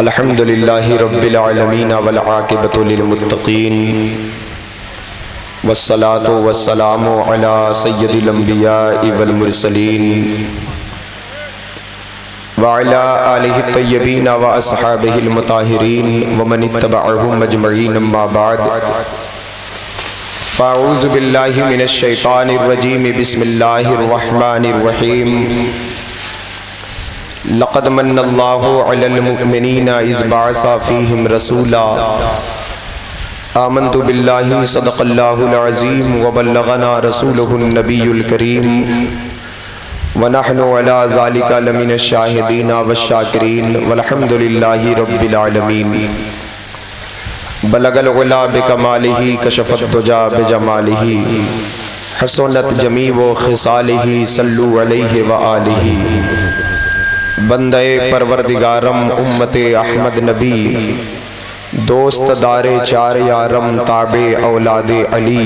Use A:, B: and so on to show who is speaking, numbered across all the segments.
A: अल्हम्दुलिल्लाहि रब्बिल आलमीन वल आक़िबतु लिल मुत्तक़ीन वस्सलातु वस्सलामु अला सय्यदिल अंबियाइ वल मुरसलीन व अला आलिहि तय्यबीन व अस्हाबिहिल मुताहिरीन व मन इत्तबअहुम अजमईन अम्मा बाद फ़अऊज़ु बिल्लाहि मिनश शैतानिर रजीम बिस्मिल्लाहिर रहमानिर रहीम लक़द मन्नल्लाहु अलल मुअमिनीना इज़ बअसा फ़ीहिम रसूला आमन्तु बिल्लाहि सदक़ल्लाहुल अज़ीम व बल्लगना रसूलुहुन नबियुल करीम व नहनु अला ज़ालिका लमिनश शाहिदीन वश्शाकिरीन वल्हम्दुलिल्लाहि रब्बिल आलमीन। बलगल उला बिकमालिही कशफत दुजा बिजमालिही हसनत जमीउ खिसालिही सल्लु अलैहि व आलिही। बंदे परवरदिगारम उम्मते अहमद नबी दोस्त दारे चार यारम ताबे औलादे अली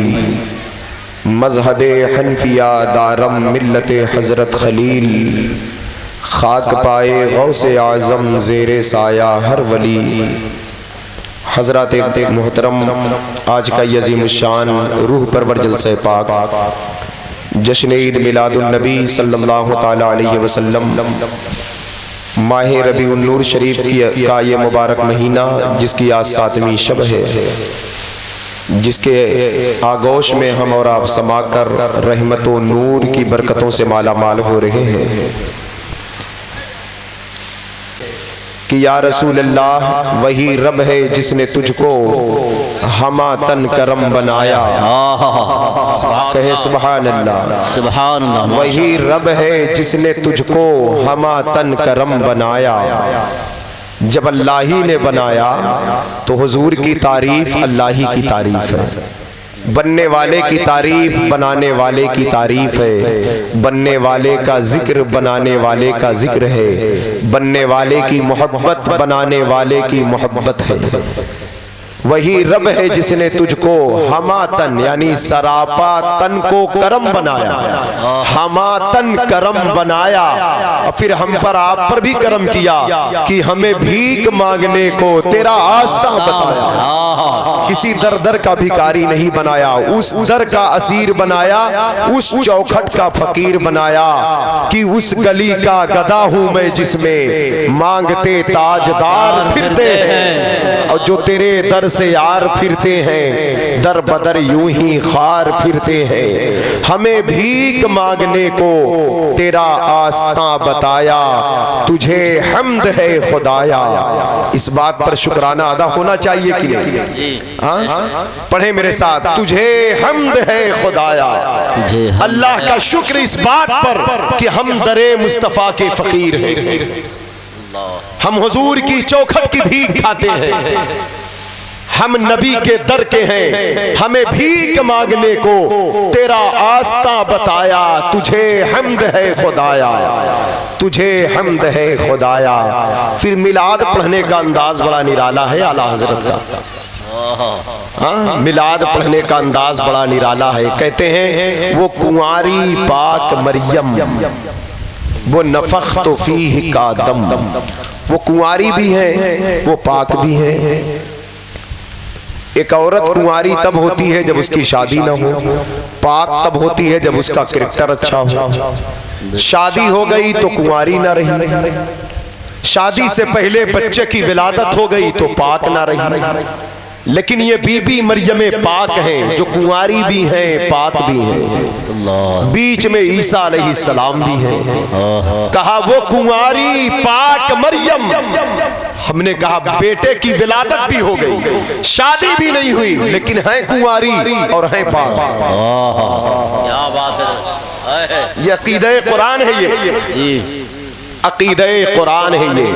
A: मजहबे हनफिया दारम मिल्लते हजरत खलील खाक पाए गौसे आज़म ज़ेरे साया हर वली। हज़रत मोहतरम आज का यज़ीमुश्शान रूह परवर जलसे पाक जश्न ईद मिलादुन नबी सल्लल्लाहु ताला अलैहि वसल्लम माह रबीउन नूर शरीफ का ये मुबारक महीना जिसकी आज 7वीं शब है, जिसके आगोश में हम और आप समाकर रहमत व नूर की बरकतों से माला माल हो रहे हैं कि या रसूल अल्लाह वही रब है जिसने तुझको हमा तन करम बनाया। कहे सुभान अल्लाह, सुभान अल्लाह। वही रब है जिसने तुझको हमा तन करम बनाया। जब अल्लाह ही ने बनाया तो हुजूर की तारीफ अल्लाह ही की तारीफ है। बनने वाले की तारीफ बनाने वाले की तारीफ है। बनने वाले का जिक्र बनाने वाले का जिक्र है। बनने वाले की मोहब्बत बनाने वाले की मोहब्बत है। वही रब है जिसने तुझको हमा तन यानी सरापा तन को करम बनाया। हमा तन करम बनाया और फिर हम पर आप पर भी करम किया कि हमें भीख मांगने को तेरा आस्था बताया। किसी दर दर का भिखारी नहीं बनाया, उस दर का असीर बनाया, उस चौखट का फकीर बनाया कि उस गली का गधा हूं मैं जिसमें मांगते ताजदार फिरते हैं और जो तेरे दर से यार फिरते हैं दर बदर यूं ही खार फिरते हैं। हमें भीख मांगने को तेरा आस्था बताया, तुझे हम्द है खुदाया। इस बात पर शुक्राना अदा होना चाहिए कि नहीं? पढ़े मेरे साथ, तुझे हम्द है खुदाया। अल्लाह का शुक्र इस बात पर कि हम दरे मुस्तफा के फकीर हैं, हम हुजूर की चौखट की भीख खाते हैं, हम नबी के दर के हैं। हमें भीख मांगने को तेरा आस्था बताया, तुझे हम्द है खुदाया, तुझे हम्द है खुदाया। फिर मिलाद पढ़ने का अंदाज बड़ा निराला है आला हजरत का। मिलाद पढ़ने का अंदाज बड़ा निराला है। कहते हैं वो कुंवारी पाक मरियम वो नफख्तु फीह का दम, वो कुंवारी भी है वो पाक भी है। एक औरत कुंवारी तब होती है जब उसकी शादी ना हो, पाक तब होती है जब उसका कैरेक्टर अच्छा हो। शादी हो गई तो कुंवारी ना रही, शादी से पहले बच्चे की विलादत हो गई तो पाक ना रही। लेकिन ये बीबी मरियम पाक हैं जो कुंवारी भी हैं पाक भी हैं। बीच में ईसा अलैहिस्सलाम भी हैं। कहा वो कुंवारी पाक मरियम। हमने कहा बेटे की विलादत भी हो गई, शादी भी नहीं हुई, लेकिन है कुंवारी और है पाक। क्या बात है, ये अकीदे कुरान है, ये अकीदे कुरान है ये।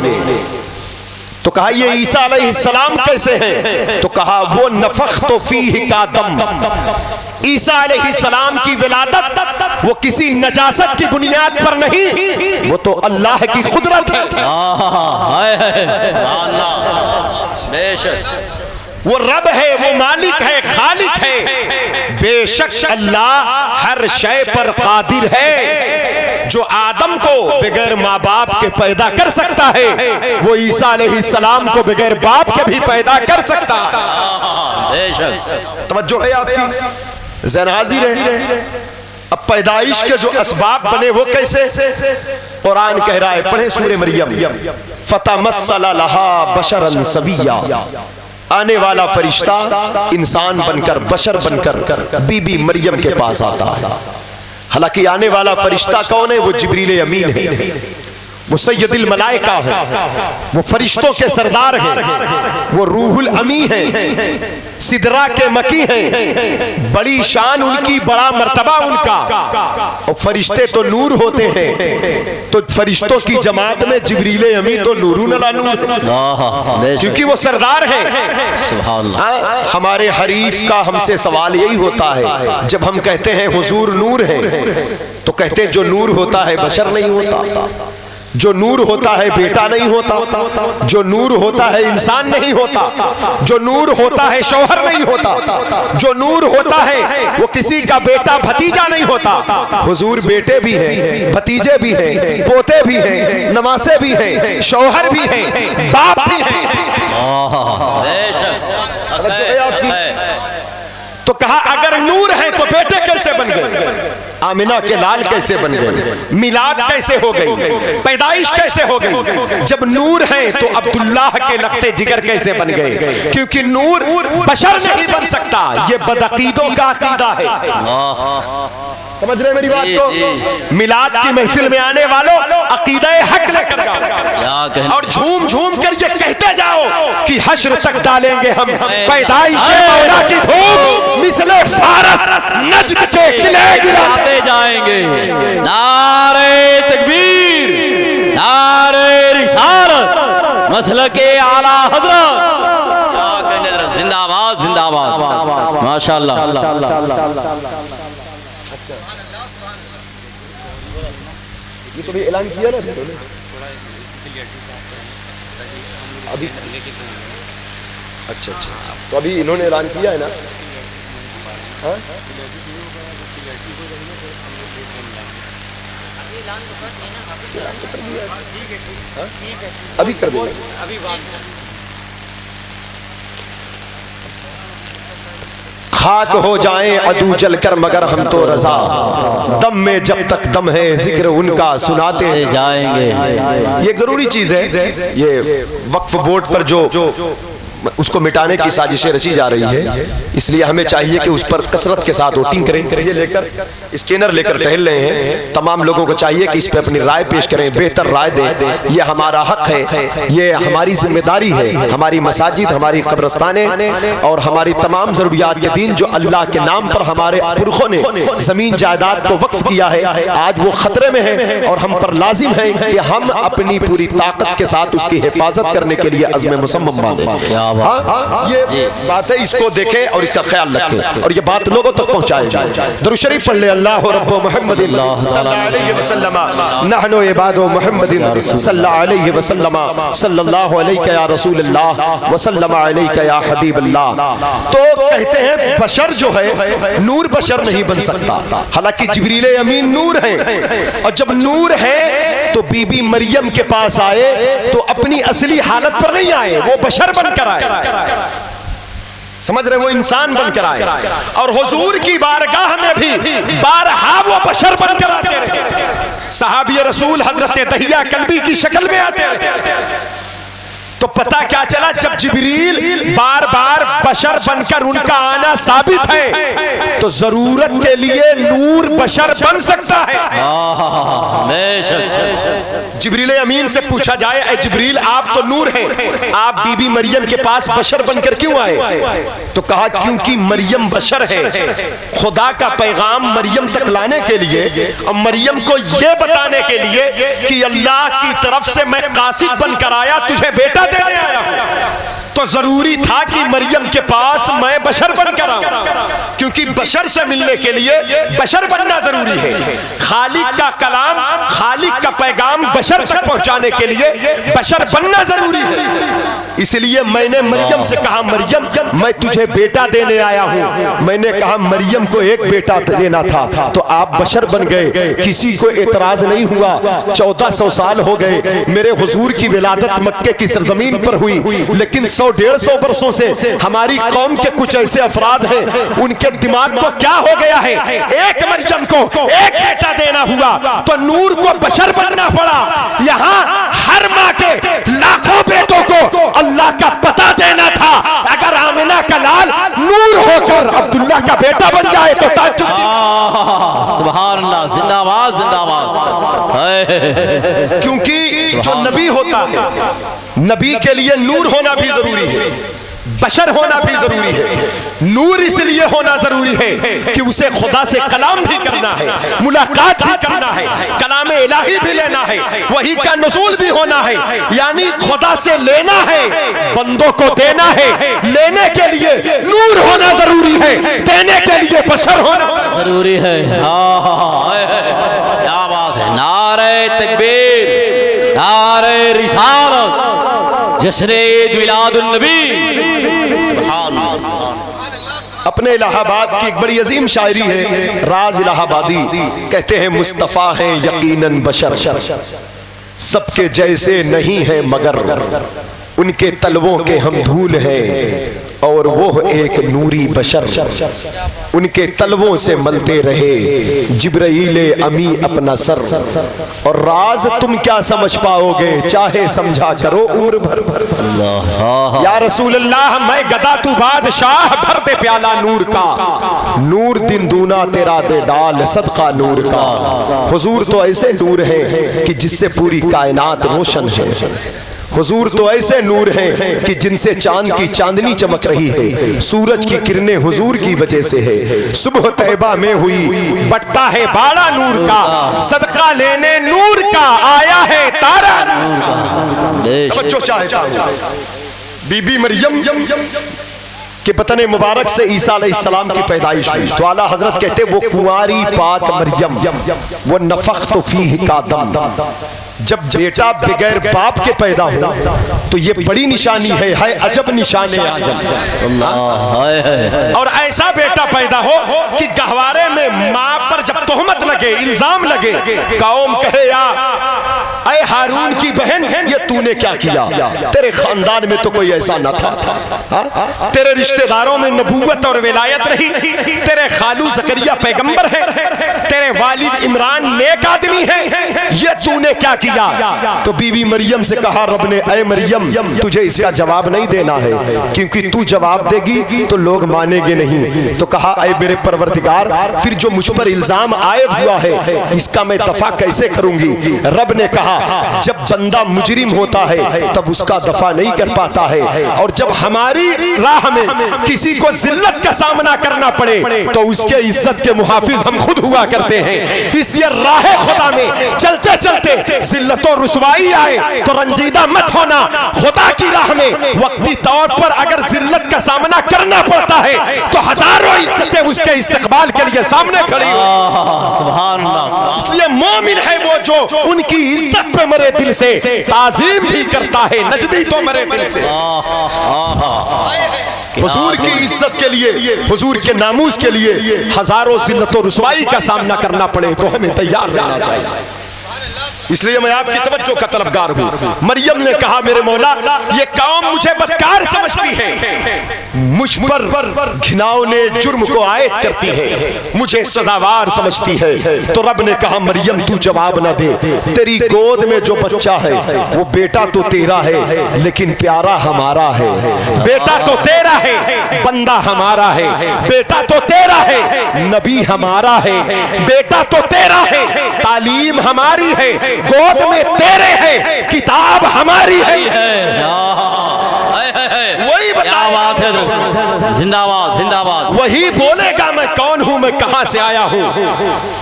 A: तो कहा ये ईसा अलैहिस्सलाम कैसे हैं? तो कहा वो नफख्तु फीह का दम। ईसा अलैहिस्सलाम की विलादत वो किसी नजासत की बुनियाद पर नहीं, वो तो अल्लाह की कुदरत है। वो रब है, वो मालिक है, खालिक है। बेशक अल्लाह हर शय पर कादिर है। जो आदम को बगैर माँ बाप के पैदा कर सकता है, वो ईसा अलैहिस्सलाम को बगैर बाप के भी पैदा कर सकता है। तवज्जो है आपकी, ज़हन हाजिर है। अब पैदाइश के जो असबाब बने वो कैसे? कुरान कह रहा है, पढ़े सूरे मरियम, फतमस्सला लहा बशरन सविया। आने वाला फरिश्ता इंसान बनकर, बशर बनकर बीबी मरियम के पास आता है। हालांकि आने वाला फरिश्ता कौन है? वो जिब्रील अमीन है, वो सैयदुल मलाइका है, वो फरिश्तों के सरदार हैं, वो रूहुल अमी है, सिदरा के मकी हैं। बड़ी शान उनकी, बड़ा मर्तबा उनका। और फरिश्ते तो नूर होते हैं, तो फरिश्तों की जमात में जिब्रील अमी तो नूरुन अला नूर, क्योंकि वो सरदार है। हमारे हरीफ का हमसे सवाल यही होता है, जब हम कहते हैं हुजूर नूर है, तो कहते हैं जो नूर होता है बशर नहीं होता, जो नूर होता है बेटा नहीं होता, जो नूर होता है इंसान नहीं होता, जो नूर होता है शौहर नहीं होता, जो नूर होता है वो किसी का बेटा भतीजा नहीं होता। हुजूर बेटे भी हैं, भतीजे भी हैं, पोते भी हैं, नवासे भी हैं, शौहर भी हैं, बाप भी हैं। तो कहा अगर नूर है तो बेटे कैसे बन गए? आमिना के लाल कैसे बन गए? मिलाद कैसे हो गई? पैदाइश कैसे हो गई? जब नूर है तो अब्दुल्लाह के लख्ते जिगर कैसे बन गए? क्योंकि नूर बशर नहीं बन सकता। ये बदअकीदों का अकीदा है। समझ रहे मेरी बात को? मिलाद की महफिल में आने वालों अकीदा हक लेकर जाओ और झूम झूम कर ये कहते जाओ कि हश्र तक डालेंगे हम पैदाइश मौला की धूम, मिसले फारस नज्द के किले गिराते जाएंगे।
B: नारे तकबीर, नारे रिसालत, मसलके आला हजरत, जिंदाबाद जिंदाबाद, माशाअल्लाह।
A: ये तो भी ऐलान किया ना अभी। अच्छा, तो अभी इन्होंने ऐलान किया है ना? हाँ? अभी कर देंगे। खाक हो जाएं अदू जलकर मगर हम तो रजा, दम में जब तक दम है जिक्र उनका सुनाते
B: जाएंगे।
A: ये एक जरूरी चीज है। ये वक्फ बोर्ड पर जो उसको मिटाने की साजिशें रची जा रही है, इसलिए हमें चाहिए कि उस पर कसरत के साथ वोटिंग करें। ये लेकर स्कैनर लेकर टहल रहे हैं, तमाम लोगों को चाहिए कि इस पर अपनी राय पेश करें, बेहतर राय दें। ये हमारा हक है, ये हमारी जिम्मेदारी है। हमारी मसाजिद, हमारी कब्रस्तानें और हमारी तमाम जरूरियात के दिन जो अल्लाह के नाम पर हमारे पुरखों ने जमीन जायदाद को वक्फ किया है, आज वो खतरे में है और हम पर लाजिम है कि हम अपनी पूरी ताकत के साथ उसकी हिफाजत करने के लिए अज़्म मुसम्मम बांधें। ये बात है, इसको देखें और इसका ख्याल रखें और ये बात लोगों तक पहुंचाएं। दुरूद शरीफ पढ़ ले, अल्लाह रब्बो मुहम्मदिन सल्लल्लाहु अलैहि वसल्लम, नहनु इबादो मुहम्मदिन सल्लल्लाहु अलैहि वसल्लम, सल्लल्लाहु अलैका या रसूलल्लाह व सल्लम अलैका या हबीबल्लाह। तो कहते हैं बशर जो है नूर बशर नहीं बन सकता, हालांकि जिब्रील अमीन नूर है। और जब नूर है तो बीबी मरियम के पास आए तो अपनी असली हालत पर नहीं आए, वो बशर बनकर आए। समझ रहे? वो इंसान बनकर आए और हुजूर की बारगाह में भी बारहा वो बशर बनकर आते रहे। सहाबी रसूल हजरत दहिया कल्बी की शक्ल में आते रहे। तो पता क्या चला, जब जिब्रील बार बार बशर बनकर उनका आना साबित है, तो जरूरत के लिए नूर बशर बन सकता है। जिब्रील अमीन से पूछा जाए, ऐ जिब्रील आप तो नूर हैं, आप बीबी मरियम के पास बशर बनकर क्यों आए? तो कहा क्योंकि मरियम बशर है, खुदा का पैगाम मरियम तक लाने के लिए और मरियम को यह बताने के लिए कि अल्लाह की तरफ से मैं कासिद बनकर आया, तुझे बेटा देने आया हूं। तो जरूरी था कि मरियम के पास मैं बशर बनकर आऊं, क्योंकि बशर से मिलने के लिए बशर बनना जरूरी है। खालिक का कलाम, खालिक का पैगाम बशर तक पहुंचाने के लिए बशर बनना जरूरी है। इसलिए मैंने मरियम से कहा, मरियम मैं तुझे बेटा देने आया हूँ। मैंने कहा मरियम को एक बेटा देना था तो आप बशर बन गए, किसी को एतराज नहीं हुआ। 1400 साल हो गए, मेरे हुजूर की विलादत मक्के की सरजमीन पर हुई, लेकिन 100-150 वर्षों से हमारी कौम के कुछ ऐसे अफराद हैं, उनके दिमाग को क्या हो गया है, एक मरियम को एक बेटा देना हुआ तो नूर को बशर बनना पड़ा। यहाँ हर माँ के लाखों बेटों को अल्लाह का पता देना था। अगर आमिना का लाल नूर होकर अब्दुल्ला का बेटा बन जाए तो ताज्जुब।
B: सुभान अल्लाह, जिंदाबाद जिंदाबाद।
A: क्योंकि जो नबी होता है, नबी के लिए नूर होना भी जरूरी है, बशर होना भी जरूरी है। नूर इसलिए होना जरूरी है कि उसे खुदा से कलाम भी करना है, मुलाकात भी करना है, कलाम इलाही भी लेना है, वही का नुज़ूल भी होना है। यानी खुदा से लेना है, बंदों को देना है। लेने के लिए नूर होना जरूरी है, देने के लिए बशर होना
B: जरूरी है। क्या बात है। नारे तकबीर, नारे रिसालत, जश्न ईद मिलादुन नबी।
A: अपने इलाहाबाद की एक बड़ी अजीम शायरी है, राज इलाहाबादी कहते हैं मुस्तफ़ा है यकीनन बशर, सबके जैसे नहीं है मगर उनके तलवों के हम धूल हैं और वो एक नूरी बशर, उनके तलवों से मलते रहे जिब्राईले अमी अपना सर। और राज तुम क्या समझ पाओगे, चाहे समझा करो उम्र भर भर। या रसूल अल्लाह मैं गदा तू बादशाह, भर दे प्याला नूर का, नूर दिन दूना तेरा दे डाल सदका नूर का। हुजूर तो ऐसे नूर है कि जिससे पूरी कायनात रोशन है। हुजूर तो ऐसे नूर हैं कि जिनसे चांद की चांदनी चमक रही है। सूरज की किरणें हुजूर की वजह से है। सुबह तैबा में हुई बटता है बाड़ा नूर का, सदका लेने नूर का आया है तारा। बच्चों चाहता हूं बीबी मरियम के बतन मुबारक से ईसा अलैहिस्सलाम की पैदाइश हुई तो आला हजरत कहते वो कुंवारी पाक मरियम, वो नफख्तु फीह का दम। जब बेटा बगैर बाप के पैदा हो तो ये बड़ी निशानी है अजब निशाने आज़म। और ऐसा बेटा पैदा हो कि गहवारे में माँ पर जब तोहमत लगे, इल्जाम लगे, कौम कहे या ऐ हारून की बहन ये तूने क्या किया, तेरे खानदान में तो कोई ऐसा न था, तेरे रिश्तेदारों में नबूवत और विलायत रही, तेरे खालू ज़करिया पैगंबर है, तेरे वालिद इमरान नेक आदमी है, ये तूने क्या किया। तो बीबी मरियम से कहा रब ने, ऐ मरियम तुझे इसका जवाब नहीं देना है क्योंकि तू जवाब देगी तो लोग मानेंगे नहीं। तो कहा ऐ मेरे परवरदिगार फिर जो मुझ पर इल्जाम आयद हुआ है इसका मैं दफा कैसे करूंगी। रब ने कहा जब बंदा मुजरिम होता है तब उसका दफा नहीं कर पाता है, और जब हमारी राह में किसी को जिल्लत का सामना करना पड़े तो उसके इज्जत के मुहाफिज हम खुद हुआ करते हैं। इसलिए राह खुदा में चलते चलते जिल्लत और रुसवाई आए तो रंजीदा मत होना। खुदा की राह में वक्ती तौर पर अगर जिल्लत का सामना करना पड़ता है तो हजारों इज्जतें उसके इस्तकबाल के लिए सामने खड़ी हो।
B: सुभान अल्लाह।
A: इसलिए मोमिन है वो जो उनकी इज्जत पे मरे दिल से ताजीम भी करता है, नजदी तो मरे दिल से। हुजूर की इज्जत के लिए, हुजूर के नामूस के लिए हजारों जिल्लत और रुसवाई का सामना करना पड़े तो हमें तैयार रहना चाहिए। इसलिए मैं आपकी तवज्जो का तलबगार हूँ। मरियम ने कहा मेरे मौला ये कौम मुझे बदकार समझती है, मुझ पर घिनौने जुर्म को आयद करती है, मुझे सजावार समझती है। तो रब ने कहा मरियम तू जवाब ना दे, तेरी गोद में जो बच्चा है वो बेटा तो तेरा है लेकिन प्यारा हमारा है। बेटा तो तेरा है, बंदा हमारा है, बेटा तो तेरा है, नबी हमारा है, बेटा तो तेरा है, तालीम हमारी है, गोद में तेरे है, किताब हमारी है। वही
B: क्या बात है, जिंदाबाद जिंदाबाद।
A: वही बोलेगा मैं कौन हूं, मैं कहां से आया हूं।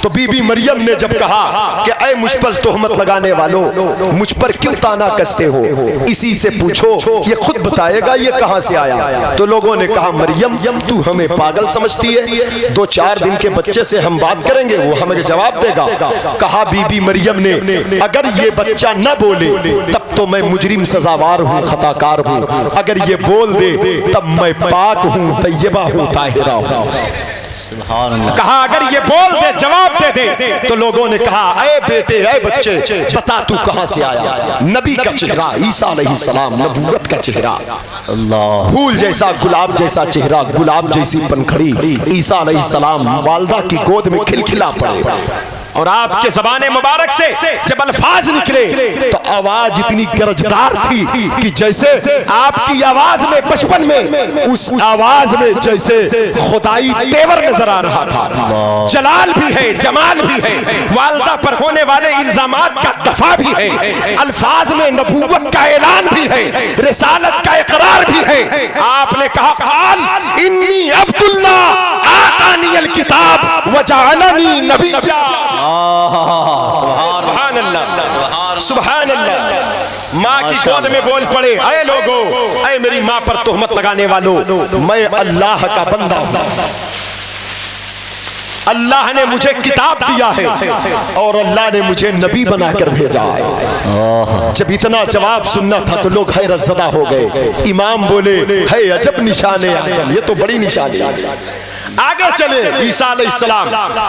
A: तो बीबी मरियम ने जब कहा कि ऐ मुझ पर तोहमत लगाने वालों, मुझ पर क्यों ताना कसते हो? इसी से पूछो, ये खुद बताएगा ये कहां से आया। तो लोगों ने कहा, मरियम तू हमें पागल समझती है, 2-4 दिन के बच्चे से हम बात करेंगे, वो हमें जवाब देगा। कहा बीबी मरियम ने, अगर ये बच्चा न बोले तब तो मैं मुजरिम सजावार हूँ, खताकार हूँ, अगर ये बोल दे तब मैं पाक हूँ, तैयबा हूँ, ताहिरा हूँ। कहा अगर ये बोल दे, जवाब दे दे। तो लोगों ने कहा, ऐ बेटे, ऐ बच्चे, बता तू कहां से आया। नबी का चेहरा, ईसा अलैहिस्सलाम, नबूवत का चेहरा, अल्लाह, फूल जैसा, गुलाब जैसा चेहरा, गुलाब जैसी पंखड़ी, ईसा अलैहिस्सलाम वालदा की गोद में खिलखिला पड़े। और आपके ज़बाने मुबारक से जब अल्फाज निकले तो आवाज इतनी गरजदार थी कि जैसे आपकी आवाज में बचपन में उस आवाज में जैसे खुदाई तेवर नजर आ रहा था। जलाल भी है, जमाल भी है, वालदा पर होने वाले इल्जामात का दफा भी है, अल्फाज में नबूवत का ऐलान भी है, रिसालत का इकरार भी है। आपने कहा, क़ाल इन्नी अब्दुल्लाह आतानियल किताब व जअलनी नबिय्या। सुभान अल्लाह, सुभान अल्लाह। माँ की गोद में बोल पड़े, ऐ लोगो, ऐ मेरी माँ पर तोहमत लगाने वालों, मैं अल्लाह का बंदा हूँ, अल्लाह ने मुझे किताब दिया है और अल्लाह ने मुझे नबी बनाकर भेजा है। जब इतना जवाब सुनना था तो लोग हैरत ज़दा हो गए। इमाम बोले, है अजब निशाने आज़म, ये तो बड़ी निशानी है। आगे चले, ईसा अलैहिस्सलाम,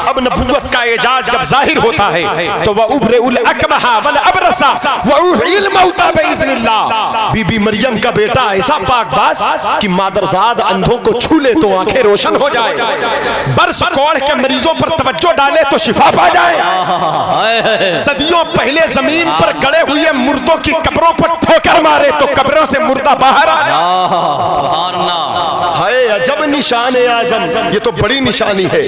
A: अब नबूवत का एजाज जब जाहिर होता है तो वह उब्रिउल अकमहा वल अबरसा व उहिल मौता बिइज़्निल्लाह। बीबी मरियम का बेटा ऐसा पाकबाज कि मादरजाद अंधों को छू ले तो आंखें रोशन हो जाए, बरस कोढ़ के मरीजों पर तवज्जो डाले तो शिफा पा जाए, सदियों पहले जमीन पर गड़े हुए मुर्दों की कब्रों पर ठोकर मारे तो कब्रों से मुर्दा बाहर आ जाए। हाय अजब निशान आज़म, ये तो बड़ी निशानी है।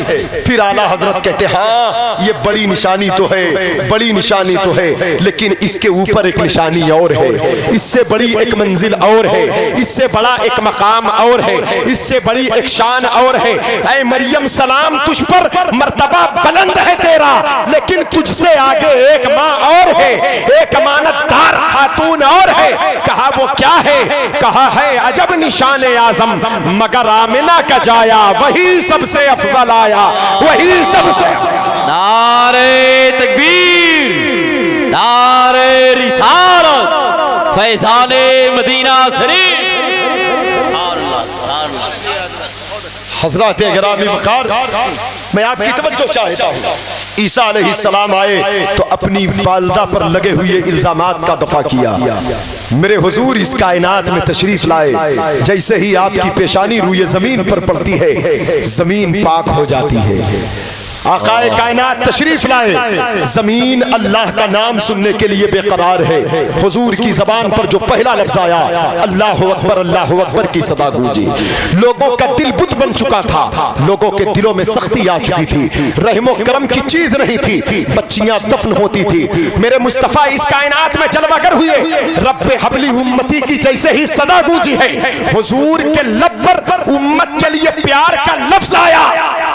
A: फिर आला हजरत कहते, हाँ ये बड़ी निशानी तो है, बड़ी निशानी तो है, लेकिन इसके ऊपर एक निशानी और है, इससे बड़ी एक मंजिल और है, इससे बड़ा एक मकाम और है, इससे बड़ी एक शान और है। ऐ मरियम सलाम, तुझ पर मर्तबा बुलंद है तेरा, लेकिन तुझसे आगे एक माँ और है, एक अमानतदार खातून और है। कहा वो क्या है? कहा है अजब निशान आज़म, मगर आमिना का जाया वही सबसे अफजल आया, वही सबसे।
B: नारे तकबीर, नारे रिसालत, फैज़ाने मदीना शरीफ।
A: हज़रात गिरामी वक़ार, मैं आपकी तवज्जो चाहता हूँ। ईसा अलैहिस्सलाम आए तो अपनी वालिदा पर लगे हुए इल्जामात का दफा किया। मेरे हुजूर इस कायनात में तशरीफ लाए, जैसे ही आपकी पेशानी रूए जमीन पर पड़ती है जमीन पाक हो जाती है। आकाए कायनात तशरीफ लाए, जमीन अल्लाह का नाम सुनने के लिए बेकरार है। हुजूर की जबान पर जो पहला लफ्ज आया, अल्लाहु अकबर की सदा गूंजी। लोगों का दिल बुत बन चुका था, लोगों के दिलों में सख्ती आ चुकी थी, रहमो करम की चीज नहीं थी, बच्चियां दफन होती थी। मेरे मुस्तफा इस कायनात में जलवागर हुए, रब्बे हबली उम्मती की जैसे ही सदा गूंजी है, हुजूर के लब पर उम्मत के लिए प्यार का लफ्ज आया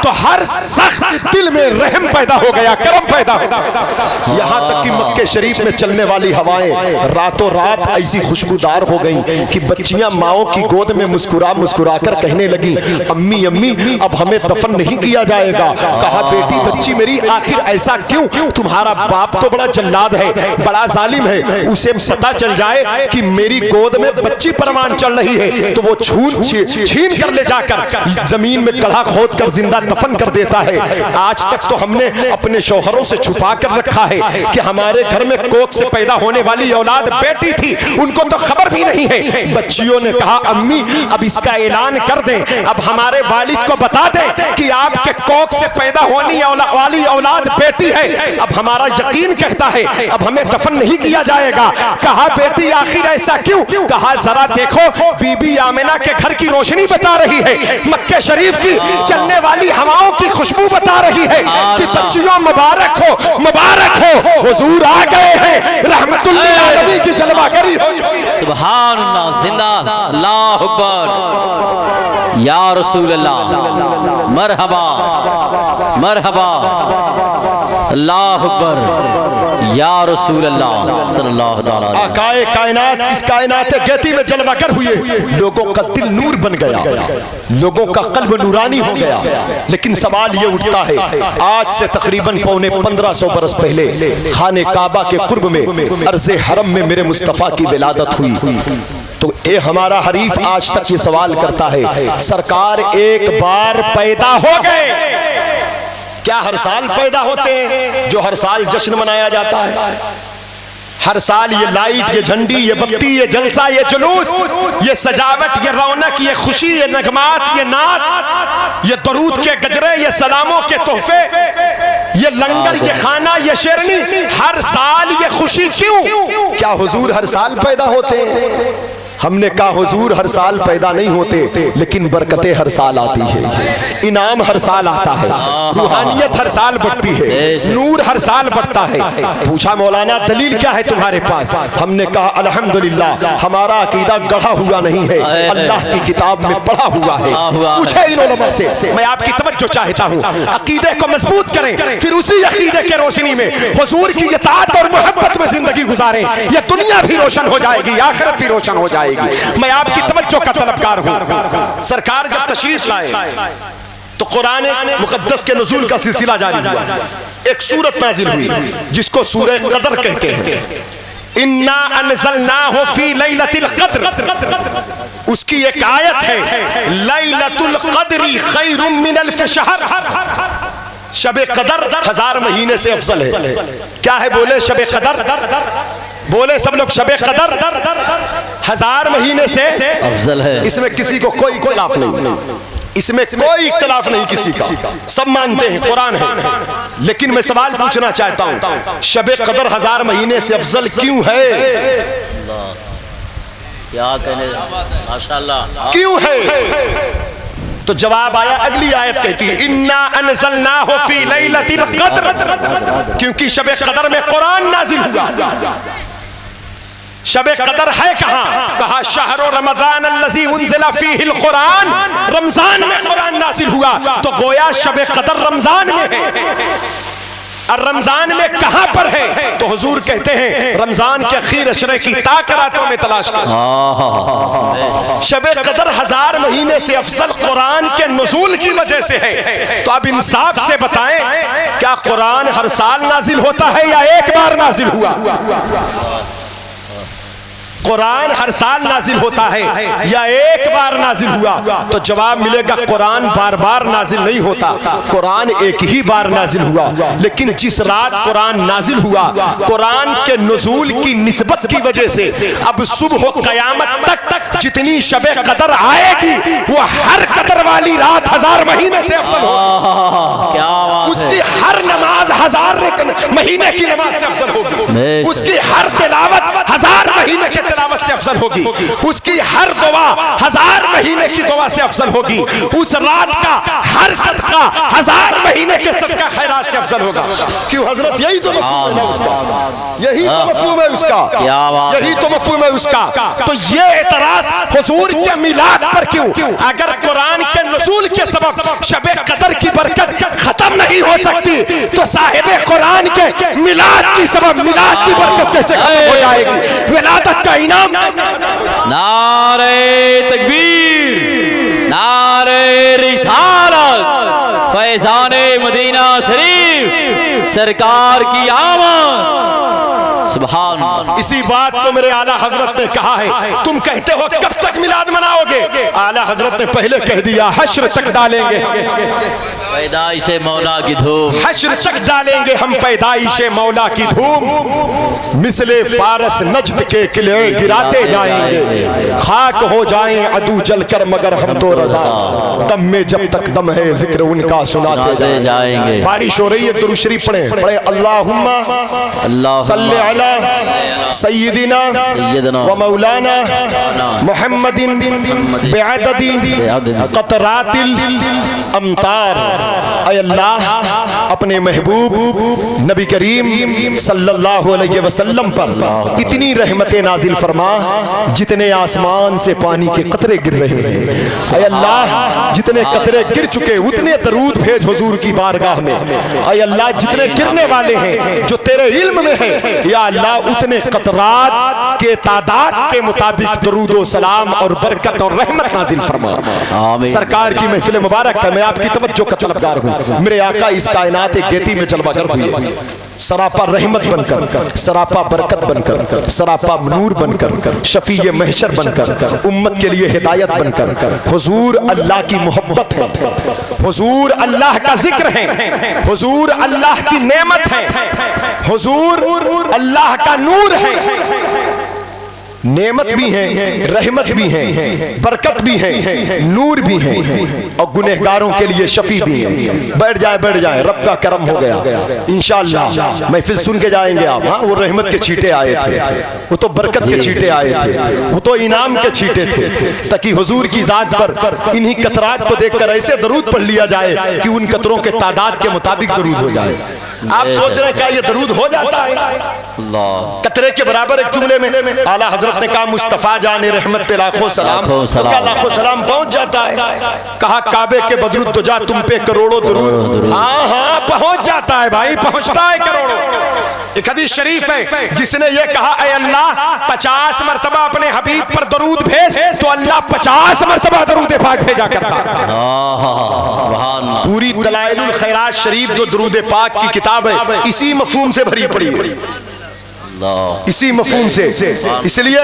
A: तो हर सख्त दिल में रहम पैदा हो गया, करम पैदा हो गया। यहाँ तक कि मक्के शरीफ में चलने वाली हवाएं रातों रात ऐसी खुशबूदार हो गई कि बच्चियां माओं की गोद में मुस्कुरा मुस्कुरा कर कहने लगी, अम्मी अम्मी अब हमें दफन नहीं किया जाएगा। कहा बेटी बच्ची मेरी आखिर ऐसा क्यों? तुम्हारा बाप तो बड़ा जल्लाद है, बड़ा जालिम है, उसे पता चल जाए कि मेरी गोद में बच्ची परवान चल रही है तो वो छीन कर ले जाकर जमीन में कड़ा खोद कर जिंदा दफन कर देता है। आज तक तो हमने अपने शौहरों से छुपा कर रखा है कि हमारे घर में कोख से पैदा होने वाली औलाद बेटी थी, उनको तो खबर भी नहीं है। बच्चियों ने कहा अम्मी अब इसका ऐलान कर दें, अब हमारे वालिद को बता दें कि आपके कोख से पैदा होने वाली औलाद बेटी है। अब हमारा यकीन कहता है अब हमें दफन नहीं किया जाएगा। कहा बेटी आखिर ऐसा क्यों? कहा जरा देखो बीबी आमिना के घर की रोशनी बता रही है, मक्के शरीफ की चलने वाली हवाओं की खुशबू बता रही है कि बच्चियों मुबारक हो, मुबारक हो, हुजूर आ गए हैं, रहमतुल लिल आलमीन की जलवागरी हो।
B: सुभान अल्लाह, जिंदा अल्लाहु अकबर, या रसूल अल्लाह, मरहबा मरहबा। अल्लाह अकबर या रसूल अल्लाह सल्लल्लाहु अलैहि वसल्लम।
A: आकाए कायनात इस कायनात गेती में जलवागर हुए, लोगों का दिल नूर बन गया, लोगों का कल्ब नूरानी हो गया। लेकिन सवाल ये उठता है, आज से तकरीबन पौने 1500 बरस पहले खाने काबा के कुर्ब में अर्ज़े हरम में मेरे मुस्तफ़ा की विलादत हुई। तो ये हमारा हरीफ आज तक ये सवाल करता है, सरकार एक बार पैदा हो गए, क्या हर साल पैदा होते हैं जो हर साल जश्न मनाया जाता है? हर साल ये लाइट, ये झंडी, ये बत्ती, ये जलसा, ये जुलूस, ये सजावट, ये रौनक, ये खुशी, ये नगमात, ये नात, ये दरूद के गजरे, ये सलामों के तोहफे, ये लंगर, ये खाना, ये शेरनी, हर साल ये खुशी क्यों? क्या हुजूर हर साल पैदा होते हैं? हमने कहा हुजूर हर साल पैदा नहीं होते, लेकिन बरकतें हर साल आती है, इनाम हर साल आता है, रूहानियत हर साल बढ़ती है, नूर हर साल बढ़ता है। पूछा मौलाना दलील क्या है तुम्हारे पास? हमने कहा अल्हम्दुलिल्लाह हमारा अकीदा गढ़ा हुआ नहीं है, अल्लाह की किताब में पढ़ा हुआ है। पूछे इन उलमा से, मैं आपकी तवज्जो चाहता हूँ, अकीदे को मजबूत करें, फिर उसी अकीदे के रोशनी में हुजूर की इताअत और मोहब्बत में जिंदगी गुजारें, ये दुनिया भी रोशन हो जाएगी, आखिरत भी रोशन हो जाएगी। मैं आपकी तवज्जो का तलबगार हूं। सरकार जब तशरीफ लाए तो कुरान मुकद्दस के नुज़ूल का सिलसिला जारी हुआ, एक सूरत नाजिल हुई जिसको सूरह कदर कहते हैं। इन्ना अनज़लनाहु फी लैलतिल क़द्र, उसकी एक आयत है, लैलतुल क़द्री खैरुम मिन अल्फ शहर, शबे कदर 1000 महीने से अफजल है। क्या है बोले शबे कदर? बोले सब लोग शबे कदर 1000 महीने से
B: अफजल है।
A: इसमें किसी को कोई इख्तिलाफ नहीं, इसमें कोई इख्तिलाफ नहीं किसी का, सब मानते हैं कुरान है। लेकिन मैं सवाल पूछना चाहता हूं, शबे कदर 1000 महीने से अफजल क्यों है?
B: क्या कहने, माशाअल्लाह,
A: क्यों है? तो जवाब आया, अगली आयत कहती है इन्ना अनज़लनाहु फी लैलतिल क़द्र, क्योंकि शबे कदर में कुरान नाजिल हुआ। शबे कदर है कहाँ? कहा शहरो रमज़ान अल्लज़ी उन्ज़िला फ़ीहिल कुरान, रमजान में कुरान नाजिल हुआ, तो गोया शबे कदर रमजान में है। और रमजान में कहां पर है? तो हुजूर कहते हैं रमजान के आखिर अशरे की ताकरातों में तलाश कर। शबे कदर 1000 महीने से अफजल कुरान के नुज़ूल की वजह से है। तो अब इंसाफ से बताएं, क्या कुरान हर साल नाजिल होता है या एक बार नाजिल हुआ? कुरान हर साल नाजिल होता है या एक बार नाजिल हुआ? तो जवाब मिलेगा कुरान बार बार नाजिल नहीं होता, कुरान एक ही बार नाजिल हुआ। लेकिन जिस रात कुरान नाजिल हुआ, कुरान के नुज़ूल की निस्बत की वजह से अब सुबह क़यामत तक जितनी शबे कदर आएगी वो हर कदर वाली रात 1000 महीने से अफजल होगी। उसकी हर नमाज 1000 महीने की नमाज से अफजल होगी, उसकी हर तिलावत 1000 महीने के तिलावत से अफजल होगी, उसकी हर दुआ 1000 महीने की दुआ से अफजल होगी, उस रात का हर सदका 1000 महीने के सदका खैरात से अफजल होगा। क्यों हजरत? यही तो मफ़हूम है उसका, यही तो मफ़हूम है उसका, यही तो मफ़हूम है उसका। तो ये एतराज़ हुजूर के मिलाद पर क्यों? अगर कुरान के नुज़ूल के सबब शबे कदर की बरकत खत्म नहीं हो सकती, तो साहिबे कुरान के मिलाद की सबब मिलाद की बरकत कैसे खत्म हो जाएगी? विलादत का इनाम।
B: नारे तकबीर, नारे रिसालत, फैज़ाने मदीना शरीफ सरकार की आमद। सुभान अल्लाह।
A: इसी बात को मेरे आला हजरत ने कहा है, तुम कहते हो कब तक मिलाद मनाओगे? आला हजरत ने पहले कह दिया हश्र तक डालेंगे,
B: पैदाइशे मौला की धूम,
A: हश्र तक डालेंगे हम पैदाइशे मौला की धूम। मिसले फारस नज्द के किले गिराते जाएंगे, खाक हो जाएं अदू जल कर मगर हम तो रज़ा, दम में जब तक दम है जिक्र उनका सुनाते जाएंगे। बारिश हो रही है, दुरूद शरीफ पढ़े, अल्लाहुम्मा सल्ली अला सय्यदिना व मौलाना मुहम्मदिन बिअददी क़तरातिल अमतार। ऐ अल्लाह अपने महबूब नबी करीम सल्लल्लाहु अलैहि वसल्लम पर इतनी रहमतें नाजिल फरमा जितने आसमान से पानी के कतरे गिर रहे हैं। ऐ अल्लाह जितने कतरे गिर चुके उतने दरूद भेज हुजूर की बारगाह में। ऐ अल्लाह जितने गिरने वाले हैं जो तेरे इल्म में है, या अल्लाह उतने कतरात के तादाद के मुताबिक दरूद व सलाम और बरकत और रहमत नाजिल फरमा। सरकार की महफिल मुबारक है, मैं आपकी तवज्जो का तलबगार हूँ। मेरे आका इस कायनात गेती में जलवागर हुए, सरापा रहमत बनकर, सरापा बरकत बनकर, सरापा नूर बनकर, शफीए महशर बनकर, उम्मत के लिए हिदायत बनकर। हुजूर अल्लाह की मोहब्बत है, हुजूर अल्लाह का जिक्र है, हुजूर अल्लाह की नेमत है, हुजूर अल्लाह का नूर है। नेमत भी है, रहमत भी है, बरकत भी है, नूर भी है और गुनहगारों के लिए शफी भी है। बैठ जाए, रब का करम हो गया इंशाअल्लाह। महफिल सुन के जाएंगे आप। हाँ, वो रहमत के छींटे आए थे, वो तो बरकत के छींटे आए थे, वो तो इनाम के छींटे थे, ताकि हुजूर की जात पर इन्हीं कतरात को देखकर ऐसे दरूद पढ़ लिया जाए कि उन कतरों के तादाद के मुताबिक दरूद हो जाए। आप सोच रहे हैं क्या ये दरूद हो जाता है? कतरे के बराबर एक जुमले में आला हजरत ने कहा मुस्तफा जाने रहमत पे लाखों सलाम, तो क्या लाखों सलाम पहुंच जाता है? कहा काबे के बदरुद तो जा तुम पे करोड़ों दरूद। हाँ पहुंच जाता है भाई, पहुंचता है करोड़ों। एक हदीस शरीफ है जिसने ये कहा ऐ अल्लाह 50 मरतबा अपने हबीब पर दरूद भेज, तो अल्लाह 50 मरतबा दरूद पाक भेजा करता है। पूरी दलाइलुल खैरात शरीफ जो दरूद पाक की किताब है इसी मफहूम से भरी पड़ी है, इसी मफहूम से। इसलिए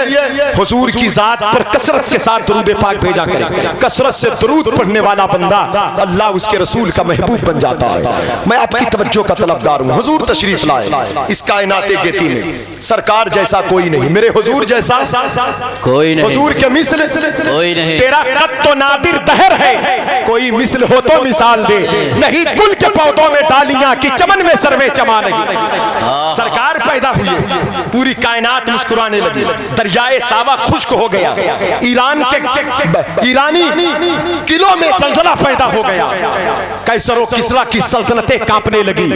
A: हुजूर की जात पर कसरत के साथ दरूद पाक भेजा करें। कसरत से दरूद पढ़ने वाला बंदा अल्लाह उसके रसूल का महबूब बन जाता है। मैं आपकी तवज्जो का तलबगार हूँ। हुजूर तशरीफ लाए इस कायनात गेती में, सरकार जैसा कोई नहीं, मेरे हुजूर जैसा कोई नहीं, हुजूर के मिसल कोई नहीं। तेरा कद तो नादिर दहर है, कोई मिसल हो तो मिसाल दे, नहीं गुल के पौधों में डालियां कि चमन में सरवे चमा नहीं। सरकार पैदा हुई, पूरी कायनात मुस्कुराने लगी, दरियाए सावा खुश्क हो गया, ईरान के ईरानी किलों में जलजला पैदा हो गया, कैसर और किसरा की सल्तनतें कांपने लगी।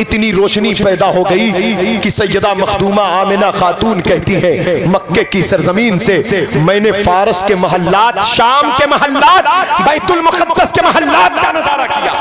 A: इतनी रोशनी पैदा हो गई कि सैयदा मखदूमा आमिना खातून कहती है मक्के की सरजमीन से मैंने फारस के महल्लात, शाम के महल्लात, बैतुल मुक़द्दस के महल्लात का नजारा किया।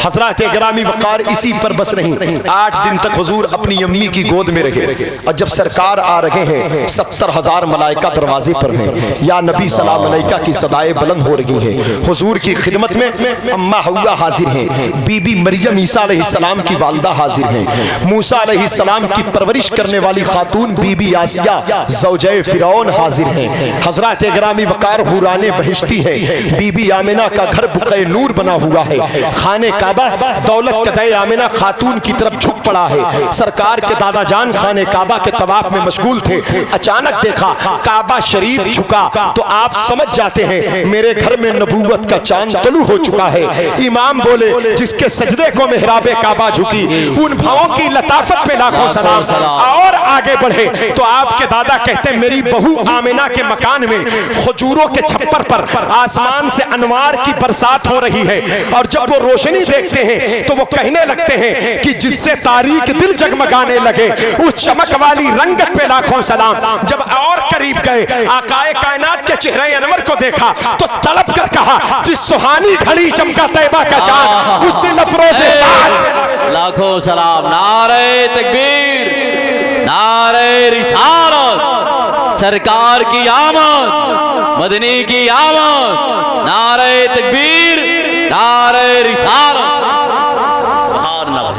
A: हजरत गिरामी वक़ार इसी पर बस नहीं, 8 दिन तक हुजूर अपनी अम्मी की गोद में रहे। और जब सरकार आ रहे हैं 70,000 मलाइका दरवाजे पर हैं, या नबी सलाम अलैका की सदाएं बुलंद हो रही हैं। हुजूर की खिदमत में अम्मा हव्वा हाजिर हैं, बीबी मरियम ईसा अलैहिस्सलाम की वालिदा हाजिर हैं, मूसा अलैहिस्सलाम की परवरिश करने वाली खातून बीबी आसिया ज़ौजे फिरौन हाजिर हैं। हजरत गिरामी वक़ार हुराने बहिश्ती है, बीबी आमिना का घर बुक़े नूर बना हुआ है, खाने काबा दौलत कदे आमिना खातून की तरफ झुक पड़ा है। सरकार के दादा जान खाने काबा के तवाफ में मशगूल थे, अचानक देखा काबा शरीफ झुका तो आप समझ जाते हैं मेरे घर में नबूवत का चांद तलू हो चुका है। इमाम बोले जिसके सजदे को मेहराबे काबा झुकी, उन भावों की लताफत पे लाखों सलाम। और आगे बढ़े तो आपके दादा कहते मेरी बहू आमिना के मकान में खजूरों के छप्पर पर आसमान से अनवार की बरसात हो रही है, और जब वो रोशनी देखते हैं तो वो कहने लगते हैं कि जिससे तारीख दिल जगमगाने लगे उस चमक वाली रंगत पे लाखों सलाम। जब और करीब गए आकाए कायनात के चेहरे अनवर को देखा तो तड़प कर कहा जिस सुहानी घड़ी चमका तैबा का चांद उस दिन अफरोज़े साथ।
B: लाखों सलाम। नारे तकबीर, नारे रिसालत, सरकार की आमद, मदनी की आमद, नारे तकबीर, नारे रिसालत।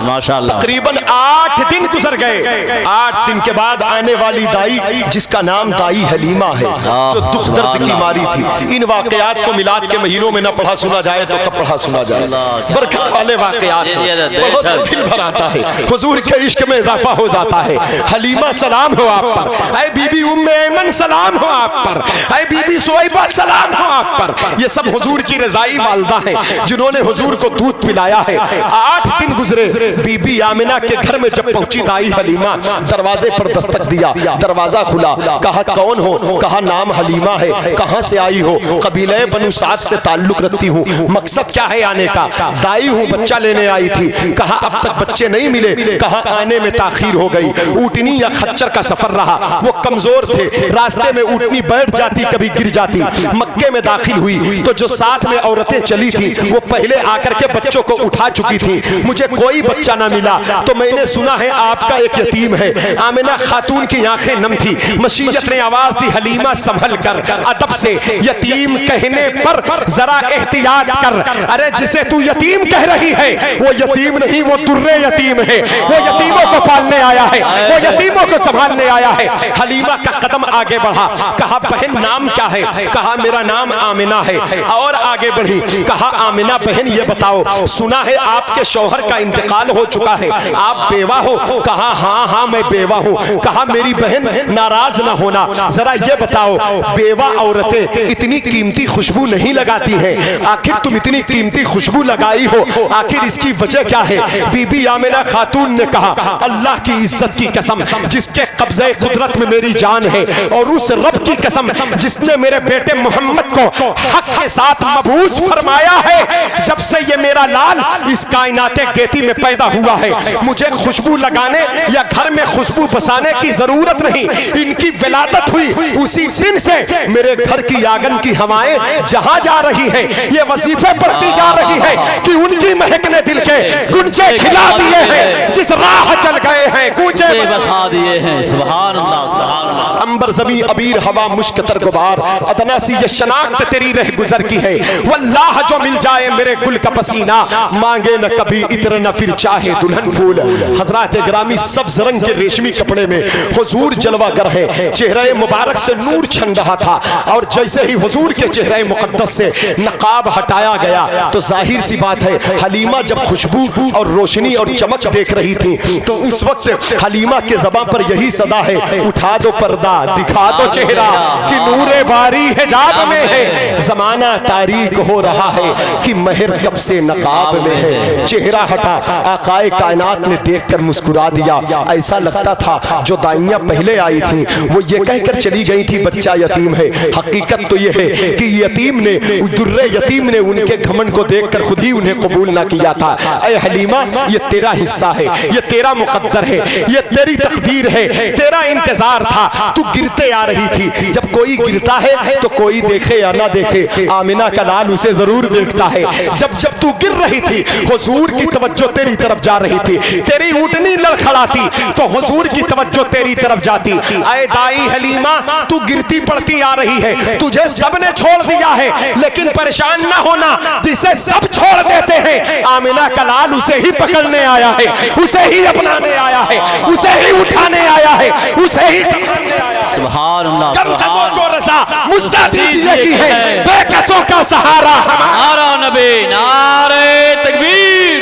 B: माशाअल्लाह।
A: तकरीबन 8 दिन गुजर गए। 8 दिन के बाद आने वाली दाई जिसका नाम दाई हलीमा है, जो दुख दर्द की मारी थी। इन वाकयात को मिलाद के महीनों में न पढ़ा सुना जाए तो कब पढ़ा सुना जाए। बरकत वाले वाकयात बहुत दिल भर आता है, हुजूर के इश्क में इजाफा हो जाता है। हलीमा सलाम हो आप पर, ऐ बीबी उम्मे ऐमन सलाम हो आप पर, ऐ बीबी सुवैबा सलाम हो आप पर। ये सब हुजूर की रज़ाई वालिदा हैं जिन्होंने हुजूर को दूध पिलाया है। 8 दिन गुजरे, बीबी आमिना के घर में जब पहुंची दाई हलीमा, दरवाजे पर दस्तक दिया, दरवाजा खुला, कहा कौन हो? कहा नाम हलीमा है। कहां से आई हो? कबीले बनु साद से ताल्लुक रखती हूँ। मकसद क्या है आने का? दाई हूँ, बच्चा लेने आई थी। कहा अब तक बच्चे नहीं मिले। कहा आने में ताखीर हो गई, ऊँटनी या खच्चर का सफर रहा, वो कमजोर थे, रास्ते में ऊँटनी बैठ जाती, कभी गिर जाती। मक्के में दाखिल हुई तो जो साथ में औरतें चली थी वो पहले आकर के बच्चों को उठा चुकी थी। मुझे कोई बच्चा ना मिला तो मैंने सुना है आपका एक यतीम है। आमिना खातून की आंखें नम थी। मशीयत ने आवाज दी, हलीमा संभल कर, अदब से, यतीम कहने पर जरा एहतियात कर। अरे जिसे तू यतीम कह रही है वो यतीम नहीं, वो दुर्रे यतीम है। वो यतीमों को पालने आया है, वो यतीमों को संभालने आया है। हलीमा का कदम आगे बढ़ा, कहा बहन नाम क्या है? कहा मेरा नाम आमिना है। और आगे बढ़ी, कहा आमिना बहन ये बताओ, सुना है आपके शौहर का इंतकाल हो चुका है, आप बेवा हो? कहा हाँ हाँ मैं बेवा हूँ। कहा मेरी बहन नाराज ना होना, जरा ये बताओ बेवा औरतें इतनी कीमती खुशबू नहीं लगाती हैं, आखिर तुम इतनी कीमती खुशबू लगाई हो, आखिर इसकी वजह क्या है? बीबी आमिना खातून ने कहा अल्लाह की इज्जत की कसम जिसके कब्जे कुदरत में मेरी जान है, और उस रब की कसम जिसने मेरे बेटे मोहम्मद को हक के साथ मबूस फरमाया है, जब से ये मेरा लाल इस कायनाते गेती में पैदा हुआ है, मुझे खुशबू लगाने या घर में खुशबू बसाने की जरूरत नहीं। इनकी विलादत हुई उसी दिन से मेरे घर की आंगन की हवाएं जहां जा रही है ये वजीफे पढ़ती जा रही है कि उनकी महक ने दिल के गुंजे खिला दिए हैं, जिस राह चल गए हैं गुंजे
B: बसा दिए हैं। सुभान अल्लाह, सुभान अल्लाह।
A: अंबर ज़मीं अबीर हवा मुश्क तर गुबार, अदना सी ये शनाख्त तेरी रह गुजर की है। वल्लाह जो मिल जाए मेरे गुल का पसीना, मांगे न कभी इत्र न फिर चाहे दुल्हन फूल। हजरात गिरामी सब्ज रंग के रेशमी कपड़े में हुजूर जलवागर है, चेहरे मुबारक से नूर छन रहा था। और जैसे ही हुजूर के चेहरे मुकद्दस से नकाब हटाया गया तो जाहिर सी बात है हलीमा जब खुशबू और रोशनी और चमक देख रही थी तो उस वक्त हलीमा के ज़बान पर यही सदा है, उठा दो पर्दा दिखा दो चेहरा कि नूरे बारी हिजाब में है। जमाना तारीक हो रहा है कि महर कब से नकाब में है। चेहरा हटा, आकाए कायनात ने देखकर मुस्कुरा दिया। ऐसा लगता था जो दाइयां पहले आई थी वो ये कहकर चली गई थी बच्चा यतीम है। हकीकत तो ये है कि यतीम ने, दुर्रे यतीम ने उनके घमंड को देखकर खुद ही उन्हें कबूल ना किया था। ऐ हलीमा ये तेरा हिस्सा है, ये तेरा मुकद्दर है, ये तेरी तकदीर है, तेरा इंतजार था। तू गिरते आ रही थी, जब कोई गिरता है तो कोई देखे या ना देखे आमिना का लाल उसे जरूर देखता है। जब जब तू गिर रही थी हुजूर की तवज्जो तेरी तरफ जा रही थी, तेरी ऊँटनी लड़खड़ाती तो हुजूर की तवज्जो तेरी तरफ जाती। ऐ दाई हलीमा तू गिरती पड़ती आ रही है, तुझे सबने छोड़ दिया है, लेकिन परेशान ना होना, जिसे सब छोड़ देते हैं आमिना का लाल उसे ही पकड़ने आया है, उसे ही अपनाने आया है, उसे ही उठाने आया है, उसे ही संभालने आया है।
B: सुभान अल्लाह,
A: कमजोरों को रज़ा मुस्तदीजिए की है, बेकसों का सहारा
B: हमारा नबी। नारे तकबीर,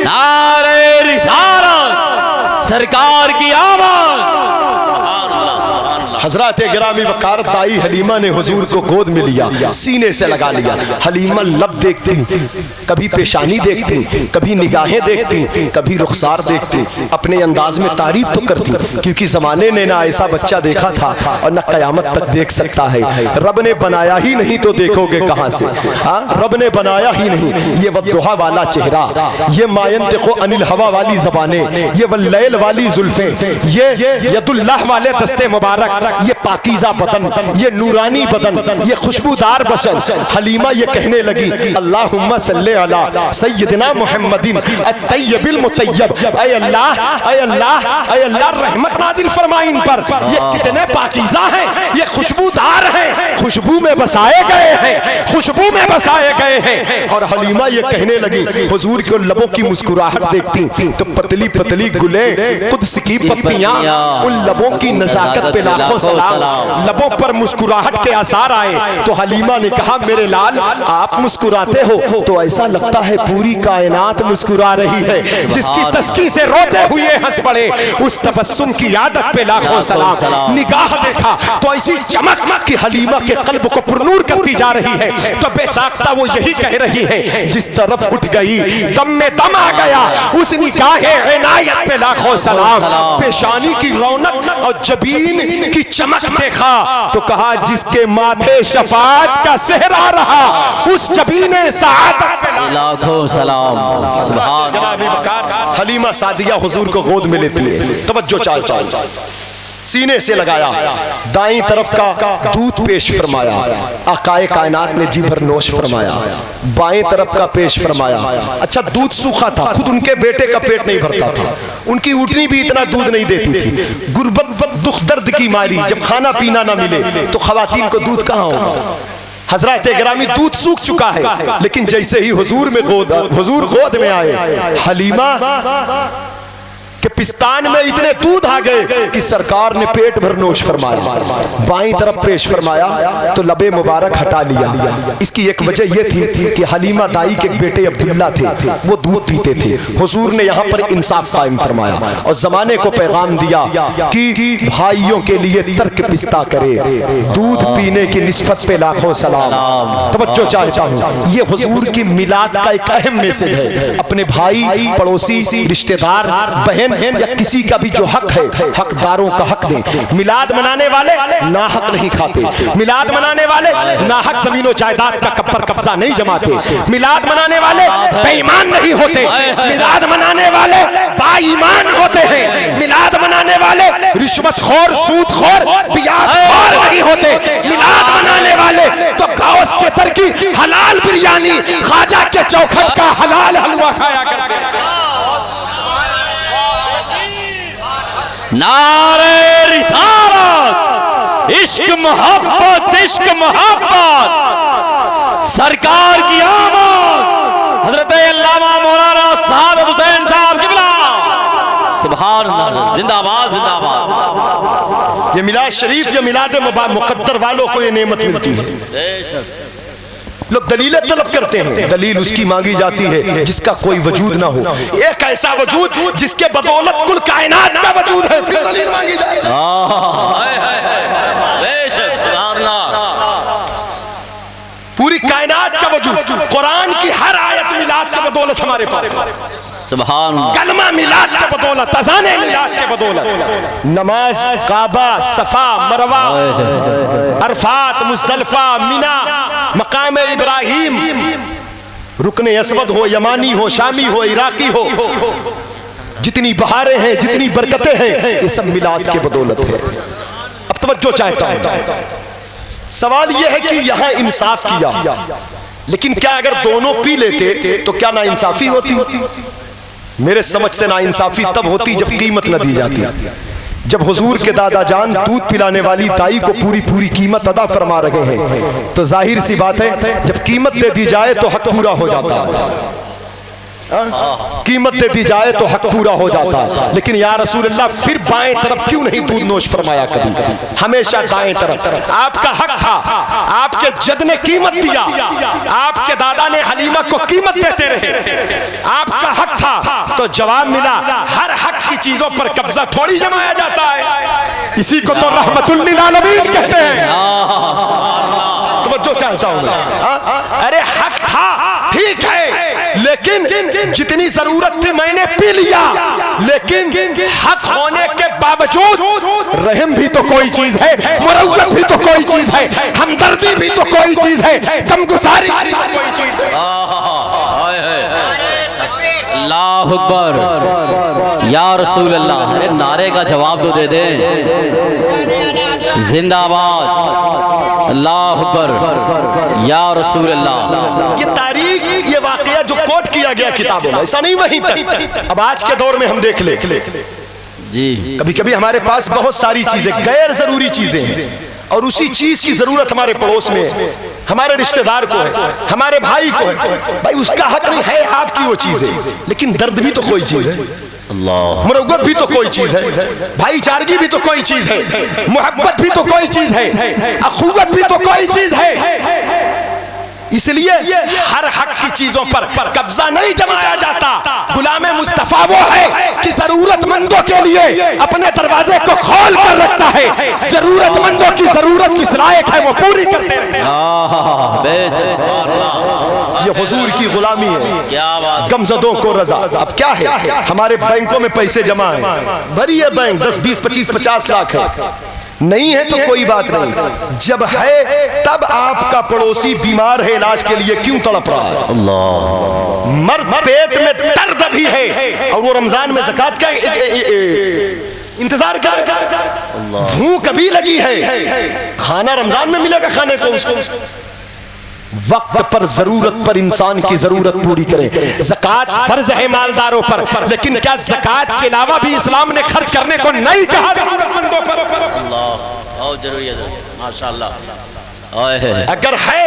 B: नारे रिसालत, सरकार की आवाज़।
A: हजरत गिरामी वकार दाई हलीमा ने हुजूर को गोद में लिया, सीने से लगा लिया। हलीमा लब देखती, कभी पेशानी देखती, कभी निगाहें देखती, कभी रुखसार देखती, अपने अंदाज में तारीफ तो करती, क्योंकि जमाने ने ना ऐसा बच्चा देखा था और न कयामत तक देख सकता है। रब ने बनाया ही नहीं तो देखोगे कहां से? रब ने बनाया ही नहीं। ये वद्दुहा वाला चेहरा, ये मायंतिक़ु अनिल हवा वाली जबाने, ये वल्लैल वाली जुल्फे, ये यदुल्लाह वाले दस्ते मुबारक, ये पाकीज़ा बदन, ये नूरानी बदन, ये खुशबूदार बदन। हलीमा ये कहने लगी अल्लाहुम्मा सल्ले अला सय्यिदना मुहम्मदिन अत-तय्यबिल मुतय्यब। ऐ अल्लाह, ऐ अल्लाह, ऐ अल्लाह रहमत नाजिल फरमा इन पर। ये कितने पाकीज़ा हैं, ये खुशबूदार हैं, खुशबू में बसाए गए हैं, खुशबू में बसाए गए हैं। और हलीमा ये कहने लगी हुजूर के लबों की मुस्कुराहट देखती तो पतली पतली गुले कुद्स की पत्तियां, उन लबों की नजाकत पे लाखों सलाम। लबों पर मुस्कुराहट के आसार आए तो हलीमा ने कहा मेरे लाल आप मुस्कुराते हो तो ऐसा लगता है पूरी कायनात मुस्कुरा रही है। जिसकी तस्की से रोते हुए हंस पड़े उस तबस्सुम की आदत पे लाखों सलाम। निगाह देखा तो ऐसी चमक कि हलीमा के कल्ब को पुरनूर करती जा रही है। तो बेसाख्ता वो यही कह रही है, जिस तरफ उठ गई दम में दम आ गया, उस निगाहे इनायत पे लाखों सलाम। पेशानी की रौनक और जबीन की चमक देखा तो कहा, जिसके माथे शफाअत का सेहरा रहा, उस जबीने सआदत पे
B: लाखों सलाम।
A: हलीमा सादिया हुजूर को गोद में लेती है, तवज्जो चाल चाल सीने से लगाया, दाईं तरफ का दूध पेश फरमाया, आकाए कायनात ने जी भर नोश फरमाया, बाएं तरफ का पेश फरमाया। अच्छा, दूध सूखा था, खुद उनके बेटे का पेट नहीं भरता था, उनकी ऊँटनी भी इतना दूध नहीं देती थी। गुर्बत दुख दर्द की मारी, जब खाना पीना ना मिले तो खवातीन को दूध कहाँ होगा। हजरत गिरामी दूध सूख चुका है, लेकिन जैसे ही हुजूर गोद में आए, हलीमा कि पिस्तान में इतने दूध आ गए कि सरकार ने पेट भर नोश फरमाया। बाईं तरफ पेश फरमाया तो लबे मुबारक हटा लिया। इसकी एक वजह यह थी कि हलीमा दाई के बेटे अब्दुल्ला थे, वो दूध पीते थे। हुजूर ने यहाँ पर इंसाफ कायम फरमाया और जमाने को पैगाम दिया कि भाइयों के लिए तर्क पिस्ता करे, दूध पीने की निस्बत पे लाखों सलाम। तवज्जो चाहता हूँ, ये हुजूर की मिलाद का एक अहम मैसेज है। अपने भाई, पड़ोसी, रिश्तेदार, बहन या किसी का भी जो हक है, हकदारों का हक दें। मिलाद मनाने वाले नाहक नहीं खाते, मिलाद मनाने वाले नाहक जमीनों जायदाद का कब्र कब्जा नहीं जमाते, मिलाद मनाने वाले बेईमान नहीं होते, मिलाद मनाने वाले बाईमान होते हैं, मिलाद मनाने वाले रिश्वतखोर, सूदखोर, बियासखोर नहीं होते। मिलाद मनाने वाले तो गौस के सर की हलाल बिरयानी, ख्वाजा के चौखट का हलाल हलवा खाया करते हैं।
B: नारे रिसालत, इश्क मोहब्बत, इश्क मोहब्बत, सरकार की आमद, हजरत अल्लामा मौलाना साद हुसैन साहब किबला, सुभान अल्लाह, जिंदाबाद जिंदाबाद।
A: ये मिलाद शरीफ या मिलाद मुकद्दर वालों को ये नेमत मिलती है। लोग दलीलें तलब करते हैं, दलील उसकी मांगी जाती है जिसका कोई वजूद ना हो। एक ऐसा वजूद जिसके बदौलत कुल कायनात का वजूद है, फिर दलील मांगी जाए। पूरी कायनात का वजूद, कुरान की हर आयत मिलाद के बदौलत हमारे पास,
B: सुभान,
A: कलमा मिलाद के बदौलत, अज़ाने मिलाद के बदौलत, नमाज, काबा, सफा, मरवा, अरफात, मुज़दलिफा, मिना, मकाम इब्राहिम, रुकने अस्वद हो, यमानी हो, शामी हो, इराकी हो, जितनी बहारें हैं, जितनी बरकतें हैं, ये सब मिलाद के बदौलत है। अब तवज्जो चाहता हूं, सवाल यह है कि यहां इंसाफ किया, लेकिन क्या अगर दोनों पी लेते तो क्या ना इंसाफी होती? मेरे समझ से ना इंसाफी तब होती जब कीमत न दी जाती। जब हुजूर के दादा जान दूध पिलाने वाली ताई को पूरी पूरी कीमत अदा फरमा रहे हैं, तो जाहिर सी बात है जब कीमत दे दी जाए तो हक पूरा हो जाता है। कीमत दे दी जाए तो हक पूरा हो जाता है। लेकिन या रसूल अल्लाह, फिर बाएं तरफ क्यों नहीं दूध नोश फरमाया? कभी हमेशा दाएं तरफ। आपका हक था, आपके जद ने कीमत दिया, आपके दादा ने हलीमा को कीमत देते रहे, आपका हक था, तो जवाब मिला। हर हक की चीजों पर कब्जा थोड़ी जमाया जाता है, इसी को तो रहमतुल लिल आलमीन कहते हैं। तो चाहता हूं, अरे हक था, ठीक है, लेकिन जितनी जरूरत थी मैंने पी लिया, लेकिन हक होने के बावजूद रहम भी तो कोई चीज है, मुरव्वत भी तो कोई चीज है, हमदर्दी भी तो कोई चीज है, गमगुसारी भी तो कोई चीज है।
B: अल्लाह अकबर, या रसूल अल्लाह। अरे नारे का जवाब तो दे दें। जिंदाबाद, अल्लाह अकबर, या रसूल अल्लाह।
A: ये तारीख, ये वाकया जो कोट किया गया किताबों में, ऐसा नहीं वहीं तक। अब आज के दौर में हम देख ले
B: जी,
A: कभी कभी हमारे पास बहुत सारी चीजें, गैर जरूरी चीजें हैं, और उसी चीज की जरूरत हमारे पड़ोस में है, हमारे रिश्तेदार को है, हमारे भाई को है। भाई उसका हक नहीं है आपकी वो चीज है, लेकिन दर्द भी तो कोई चीज है, मुरव्वत भी तो कोई चीज है, भाईचारगी भी तो कोई चीज है, मोहब्बत भी तो कोई चीज है, अखुवत भी तो कोई चीज है। इसलिए हर हक की चीजों पर कब्जा नहीं जमाया जाता। गुलाम मुस्तफा वो है कि जरूरतमंदों के लिए अपने दरवाजे को खोल कर रखता है, जरूरतमंदों की जरूरत किस लायक है वो पूरी करते हैं। ये हुजूर की गुलामी है। क्या बात। गमजदों को रजा। अब क्या है, हमारे बैंकों में पैसे जमा है, भरी है बैंक 10, 20, 25, 50 लाख है, नहीं है तो कोई बात नहीं, जब है तब आपका पड़ोसी बीमार है, इलाज के लिए क्यों तड़प रहा है? अल्लाह। मर्द पेट में दर्द भी है और वो रमजान में ज़कात का इंतजार कर, भूख कभी लगी है, खाना रमजान में मिलेगा खाने को उसको। वक्त पर जरूरत पर इंसान की जरूरत पूरी करें। ज़कात फर्ज है मालदारों पर, लेकिन क्या ज़कात के अलावा भी इस्लाम ने खर्च करने को नहीं कहा जरूरतमंदों पर? बहुत जरूरी है माशाअल्लाह। अगर है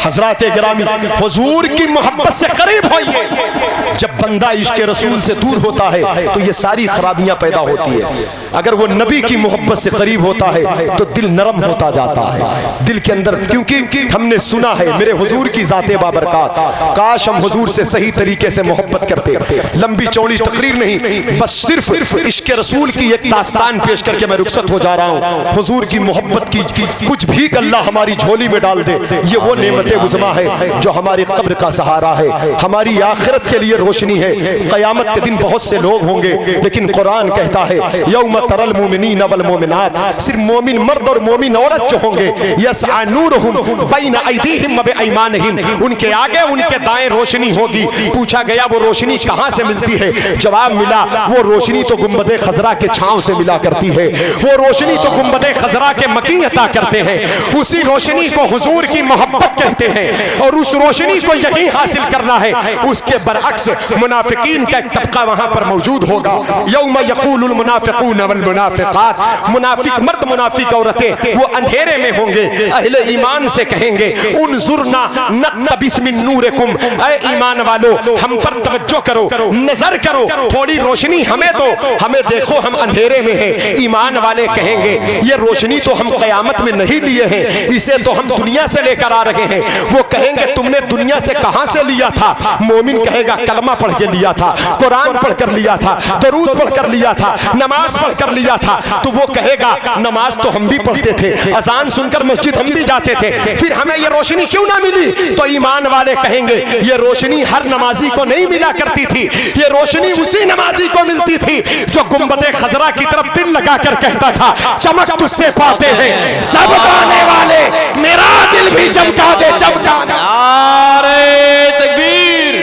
A: हजरात गिरामी, हुजूर की मोहब्बत से करीब होइए। जब बंदा इश्क रसूल से दूर होता है तो ये सारी खराबियां पैदा होती है। अगर वो नबी की मोहब्बत से करीब होता है तो दिल नरम होता जाता है दिल के अंदर, क्योंकि हमने सुना है मेरे हुजूर की ज़ाते बाबरकात, काश हम हुजूर से सही तरीके से मोहब्बत करते। लंबी चौड़ी तकरीर नहीं, बस सिर्फ इश्क रसूल की एक दास्तान पेश करके मैं रुखसत हो जा रहा हूँ। हुजूर की मोहब्बत की कुछ भी अल्लाह हमारी झोली में डाल दे, ये वो नेमते उज़्मा है जो हमारी कब्र का सहारा है, हमारी आखिरत के लिए रोशनी है। क़यामत के दिन बहुत से लोग होंगे, लेकिन कुरान कहता है यौम तरल मोमिनीन वल मोमिनात, सिर्फ मोमिन मर्द और मोमिन औरत जो होंगे, यसअ नूरुहुम बैन अयदीहिम व बिअयमानिहिम, उनके आगे उनके दाएं रोशनी होगी। पूछा गया वो रोशनी कहाँ से मिलती है? जवाब मिला वो रोशनी तो गुंबदे खजरा के छांव से मिला करती है, वो रोशनी तो गुंबदे खजरा के मकीन अता करते हैं। उसी रोशनी को हुजूर की मोहब्बत कहते हैं और उस रोशनी को यही हासिल करना है। उसके बरअक्स मुनाफिकीन का एक तबका वहां पर मौजूद होगा। यौम यक़ूलुल मुनाफिकून वल मुनाफिकात, मुनाफिक मर्द मुनाफिक औरतें वो अंधेरे में होंगे, अहले ईमान से कहेंगे उन्जुरना नक़्तबिस मिन नूरिकुम, ऐ ईमान वालो हम पर तवज्जो करो, नजर करो, थोड़ी रोशनी हमें दो, हमें देखो हम अंधेरे में हैं। ईमान वाले कहेंगे ये रोशनी तो हम क़यामत में नहीं लिए हैं, इसे तो हम दुनिया से लेकर आ रहे हैं। वो कहेंगे तुमने दुनिया से कहां से लिया था? मोमिन कहेगा कलमा पढ़ के लिया था, कुरान पढ़ कर लिया था, दरूद पढ़ कर लिया था, नमाज पढ़ कर लिया था। तो वो कहेगा नमाज तो हम भी पढ़ते थे, अजान सुनकर मस्जिद हम भी जाते थे, फिर हमें ये रोशनी क्यों ना मिली? तो ईमान वाले कहेंगे ये रोशनी हर नमाजी को नहीं मिला करती थी, ये रोशनी उसी नमाजी को मिलती थी जो गुंबदे खजरा की तरफ दिल लगाकर कहता था चमक तुझसे पाते हैं सब गाने वाले, मेरा दिल भी चमका दे चमका।
B: नारे तकबीर,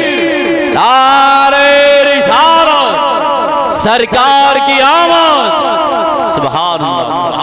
B: नारे रिसालत, सरकार की आमद, सुभान अल्लाह।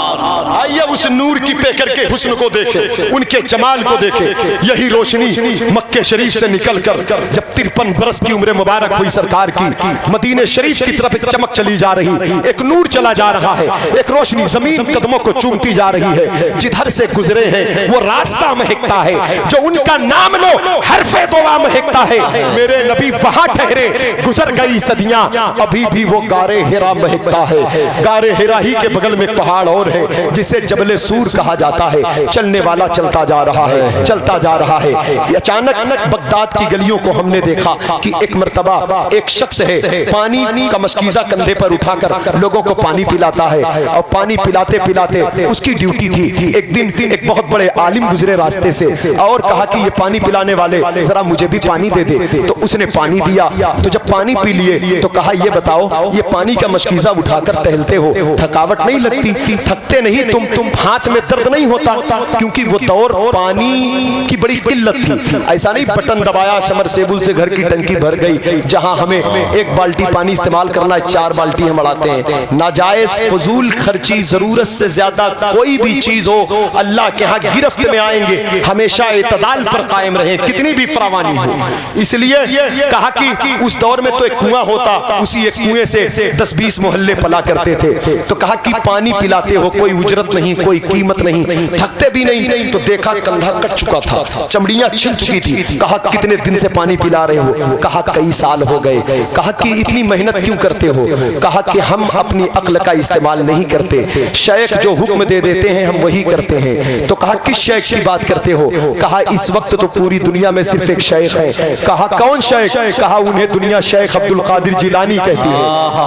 A: आइए उस नूर की पे करके हुस्न को देखे, उनके जमाल को देखे। यही रोशनी मक्के शरीफ से निकलकर जब 53 बरस की उम्र मुबारक हुई सरकार की, मदीने शरीफ की तरफ एक चमक चली जा रही, एक नूर चला जा रहा है, एक रोशनी जमीन कदमों को चूमती जा रही है। जिधर से गुजरे हैं वो रास्ता महकता है, जो उनका नाम लो हरफे दुआ महकता है। मेरे नबी वहां ठहरे, गुजर गई सदियां, अभी भी वो गारे हिरा महकता है। गारे हिरा ही के बगल में पहाड़ और है जिसे जबले सूर कहा जाता है। चलने वाला चलता जा रहा है, चलता जा रहा है। अचानक बगदाद की गलियों को हमने देखा कि एक मर्तबा एक शख्स है, पानी का मशकीजा कंधे पर उठाकर लोगों को पानी पिलाता है, और पानी पिलाते पिलाते उसकी ड्यूटी थी। एक दिन एक बहुत बड़े आलिम गुजरे रास्ते से और कहा कि ये पानी पिलाने वाले जरा मुझे भी पानी दे दे। तो उसने पानी दिया, तो जब पानी पी लिए तो कहा ये बताओ ये पानी का मशकीजा उठाकर टहलते हो, थकावट नहीं लगती? थकते नहीं तुम हाथ में दर्द नहीं होता? क्योंकि वो दौर पानी की बड़ी किल्लत थी। ऐसा नहीं बटन दबाया समरसेबुल से घर की टंकी भर गई, जहां हमें एक बाल्टी पानी इस्तेमाल करना है 4 बाल्टी हम बढ़ाते हैं। नाजायज फजूल खर्ची, जरूरत से ज्यादा कोई भी चीज हो अल्लाह के यहाँ गिरफ्त में आएंगे। हमेशा इतदाल पर कायम रहे कितनी भी फरावानी हो। इसलिए कहा कि उस दौर में तो एक कुआं होता, उसी एक कुएं से 10-20 मोहल्ले पला करते थे। तो कहा कि पानी पिलाते हो, कोई उजरत नहीं, कोई कीमत नहीं, थकते भी नहीं। तो देखा कंधा कट चुका था, चमड़ियां छिल चुकी थी। कहा कितने दिन से पानी पिला रहे हो? कहा कई साल हो गए। कहा कि इतनी मेहनत क्यों करते हो? कहा कि हम अपनी अक्ल का इस्तेमाल नहीं करते, शेख जो हुक्म दे देते हैं हम वही करते हैं। तो कहा किस शेख की बात करते हो? कहा इस वक्त तो पूरी दुनिया में सिर्फ एक शेख है। कहा कौन शेख? कहा उन्हें दुनिया शेख अब्दुल कादिर जिलानी कहती है।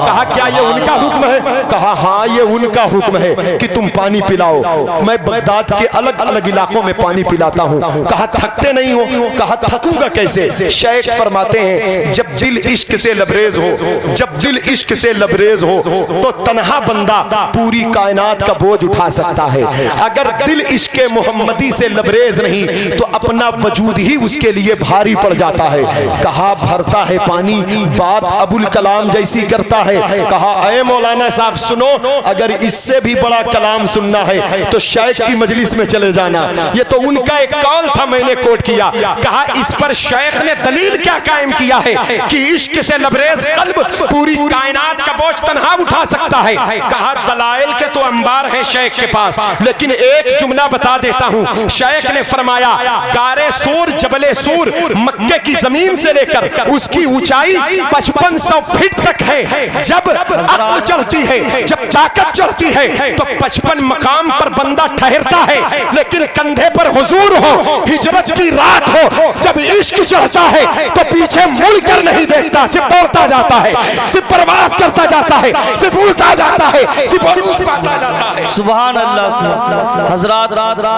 A: कहा क्या ये उनका हुक्म है? कहा हाँ ये उनका हुक्म है कि तुम पानी पिलाओ। मैं बगदाद के अलग अलग इलाकों में पानी पिलाता हूँ। कहा थकते नहीं हो? कहा थकूंगा कैसे? शेख फरमाते हैं जब दिल इश्क से लबरेज हो, जब दिल इश्क से लबरेज हो तो तन्हा बंदा पूरी कायनात का बोझ उठा सकता है। अगर दिल इश्क मोहम्मदी से लबरेज नहीं तो अपना वजूद ही उसके लिए भारी पड़ जाता है। कहा भरता है पानी बात अबुल कलाम जैसी करता है। कहा ऐ मौलाना साहब सुनो, अगर इससे भी बड़ा कलाम सुनना है तो शेख की मजलिस में चले जाना। ये तो उनका एक कौल था, मैंने कोट किया। कहा इस पर शेख ने दलील क्या कायम किया है कि इश्क से लबरेज कल्ब पूरी कायनात का बोझ तन्हा उठा सकता है। कहा दलाइल के तो अंबार है शेख के पास, लेकिन एक जुमला बता देता हूं। शेख ने फरमाया गारे सूर जबले सूर मक्के की जमीन से लेकर उसकी ऊंचाई 5500 फीट तक है। जब अक्ल चढ़ती है, जब ताकत चढ़ती है तो 55 मकाम पर बंदा ठहरता है, लेकिन कंधे पर हुजूर हो, हिजरत की रात हो, जब इश्क चढ़ता है तो पीछे मुड़ कर नहीं देखता, सिर्फ दौड़ता जाता है, सिर्फ प्रवास करता जाता है, सिर्फ उड़ता जाता है, सिर्फ पाता जाता है।
B: सुभान अल्लाह। हजरात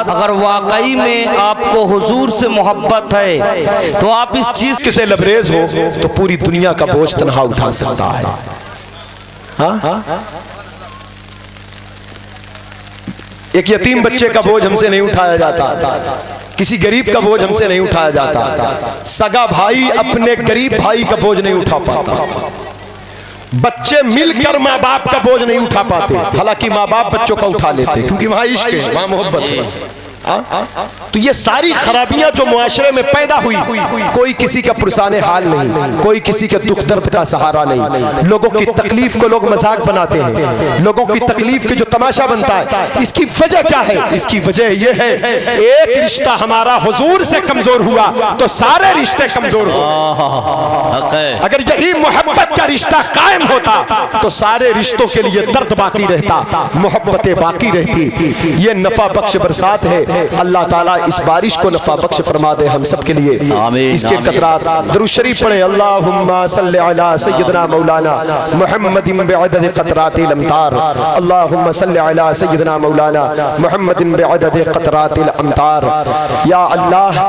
B: अगर वाकई में आपको हुजूर से मोहब्बत है तो आप इस चीज
A: से लबरेज हो तो पूरी दुनिया का बोझ तन्हा उठा सकता है। हाँ? एक यतीम बच्चे का बोझ हमसे नहीं उठाया जाता, किसी गरीब का बोझ हमसे नहीं उठाया जाता, सगा भाई अपने गरीब भाई का बोझ नहीं उठा पाता, बच्चे मिलकर माँ बाप का बोझ नहीं उठा पाते। हालांकि माँ बाप बच्चों का उठा लेते क्योंकि वहां इश्क है, वहां मोहब्बत है। तो ये सारी खराबियां जो मुआशरे में पैदा हुई, कोई किसी का पुरसाने हाल नहीं, कोई किसी के दुख दर्द का सहारा नहीं। लोगों की तकलीफ को लोग मजाक बनाते हैं, लोगों की तकलीफ के जो तमाशा बनता है। इसकी वजह क्या है? इसकी वजह ये है एक रिश्ता हमारा हुजूर से कमजोर हुआ तो सारे रिश्ते कमजोर हो। अगर यही मोहब्बत का रिश्ता कायम होता तो सारे रिश्तों के लिए दर्द बाकी रहता, मोहब्बतें बाकी रहती। ये नफा बख्श बरसात है। अल्लाह ताला इस बारिश को नफा बख्श फरमा दे हम सब के लिए। इसके कतरात दुरूद शरीफ पढ़े। अल्लाहुम्मा सल्लि अला सय्यिदना मौलाना मुहम्मदिन बिअदद क़तरातिल अमतार। अल्लाहुम्मा सल्लि अला सय्यिदना मौलाना मुहम्मदिन बिअदद क़तरातिल अमतार। या अल्लाह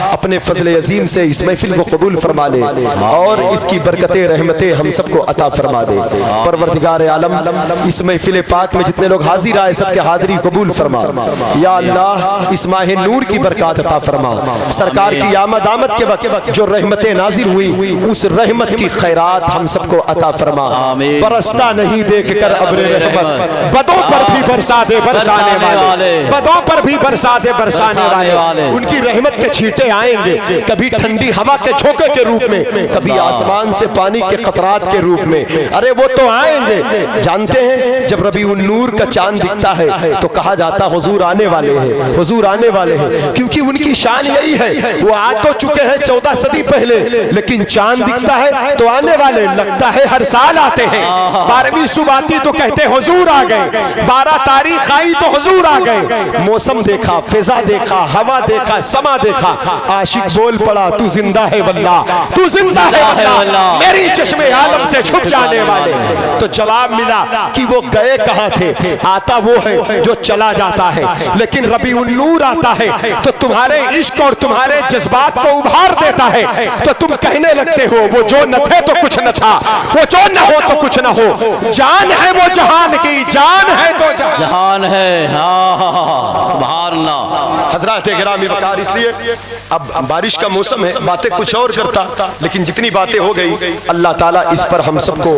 A: अपने फजल अजीम से इस महफिल को कबूल फरमा ले और इसकी बरकतें रहमतें हम सबको अता फरमा दे। परवरदिगार आलम इस महफिल पाक में जितने लोग हाजिर आए सबके हाजिरी कबूल फरमा। या अल्लाह इस माह नूर की बरकत अता फरमा। सरकार की आमद आमद के वक्त जो रहमतें नाजिल हुई उस रहमत की खैरात हम सबको अता फरमा। बरसता नहीं देखकर अब्रे रहमत, बदों पर भी बरसा दे बरसाने वाले, बदों पर भी बरसा दे बरसाने वाले। उनकी रहमत के छींटे आएंगे, कभी ठंडी हवा के झोंके के रूप में, कभी आसमान से पानी के कतरात के रूप में। अरे वो तो आएंगे। जानते हैं जब रबीउन नूर का चांद दिखता है तो कहा जाता हुजूर आने वाले हैं, हुजूर आने वाले हैं, क्योंकि उनकी शान यही है। वो आ तो चुके हैं 14 सदी पहले, लेकिन चांद दिखता है तो आने वाले, लगता है हर साल आते हैं। 12वीं सुबह आती तो कहते हुजूर आ गए, 12 तारीख आई तो हुजूर आ गए। मौसम देखा, फिजा देखा, हवा देखा, समा देखा, आशिक बोल पड़ा तू जिंदा है वल्लाह, तू जिंदा है वल्लाह, मेरी चश्मे आलम से छुप जाने वाले। तो जवाब मिला कि वो गए कहां थे? आता वो है जो चला जाता है, लेकिन रबीउन नूर आता है तो तुम्हारे इश्क और तुम्हारे जज्बात को उभार देता है। तो तुम कहने लगते हो वो जो न थे तो कुछ न था, वो जो न हो तो कुछ न हो। जान है वो जहान की, जान है तो
B: जहान है। सुभान अल्लाह।
A: हजरात गिरामी वकार, इसलिए अब बारिश का मौसम है, बातें कुछ और करता, लेकिन जितनी बातें हो गई अल्लाह ताला इस पर हम सबको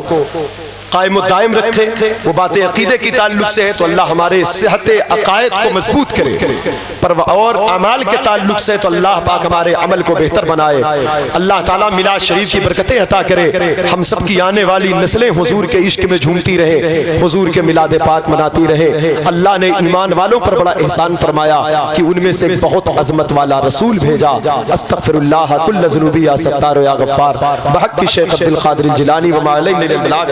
A: कायम व दायम रखे। वो बातें अकीदे की ताल्लुक से है तो अल्लाह हमारे सेहत अकायद को मजबूत करे, पर और अमाल के ताल्लुक से तो अल्लाह पाक हमारे अमल को बेहतर बनाए। अल्लाह ताला मिलाद शरीफ की बरकतें अता करे, हम सब की आने वाली नस्लें हुजूर के इश्क में झूमती रहे, हुजूर के मिलाद पाक मनाती रहे। अल्लाह ने ईमान वालों पर बड़ा एहसान फरमाया कि उनमें से बहुत अजमत वाला रसूल भेजा। अस्तगफिरुल्लाह कुल्ल ज़ुनूबी या सत्तार या गफ्फार बहक़्क़ि शेख अब्दुल क़ादिर जिलानी व मा अलैहि मिनल बलाग।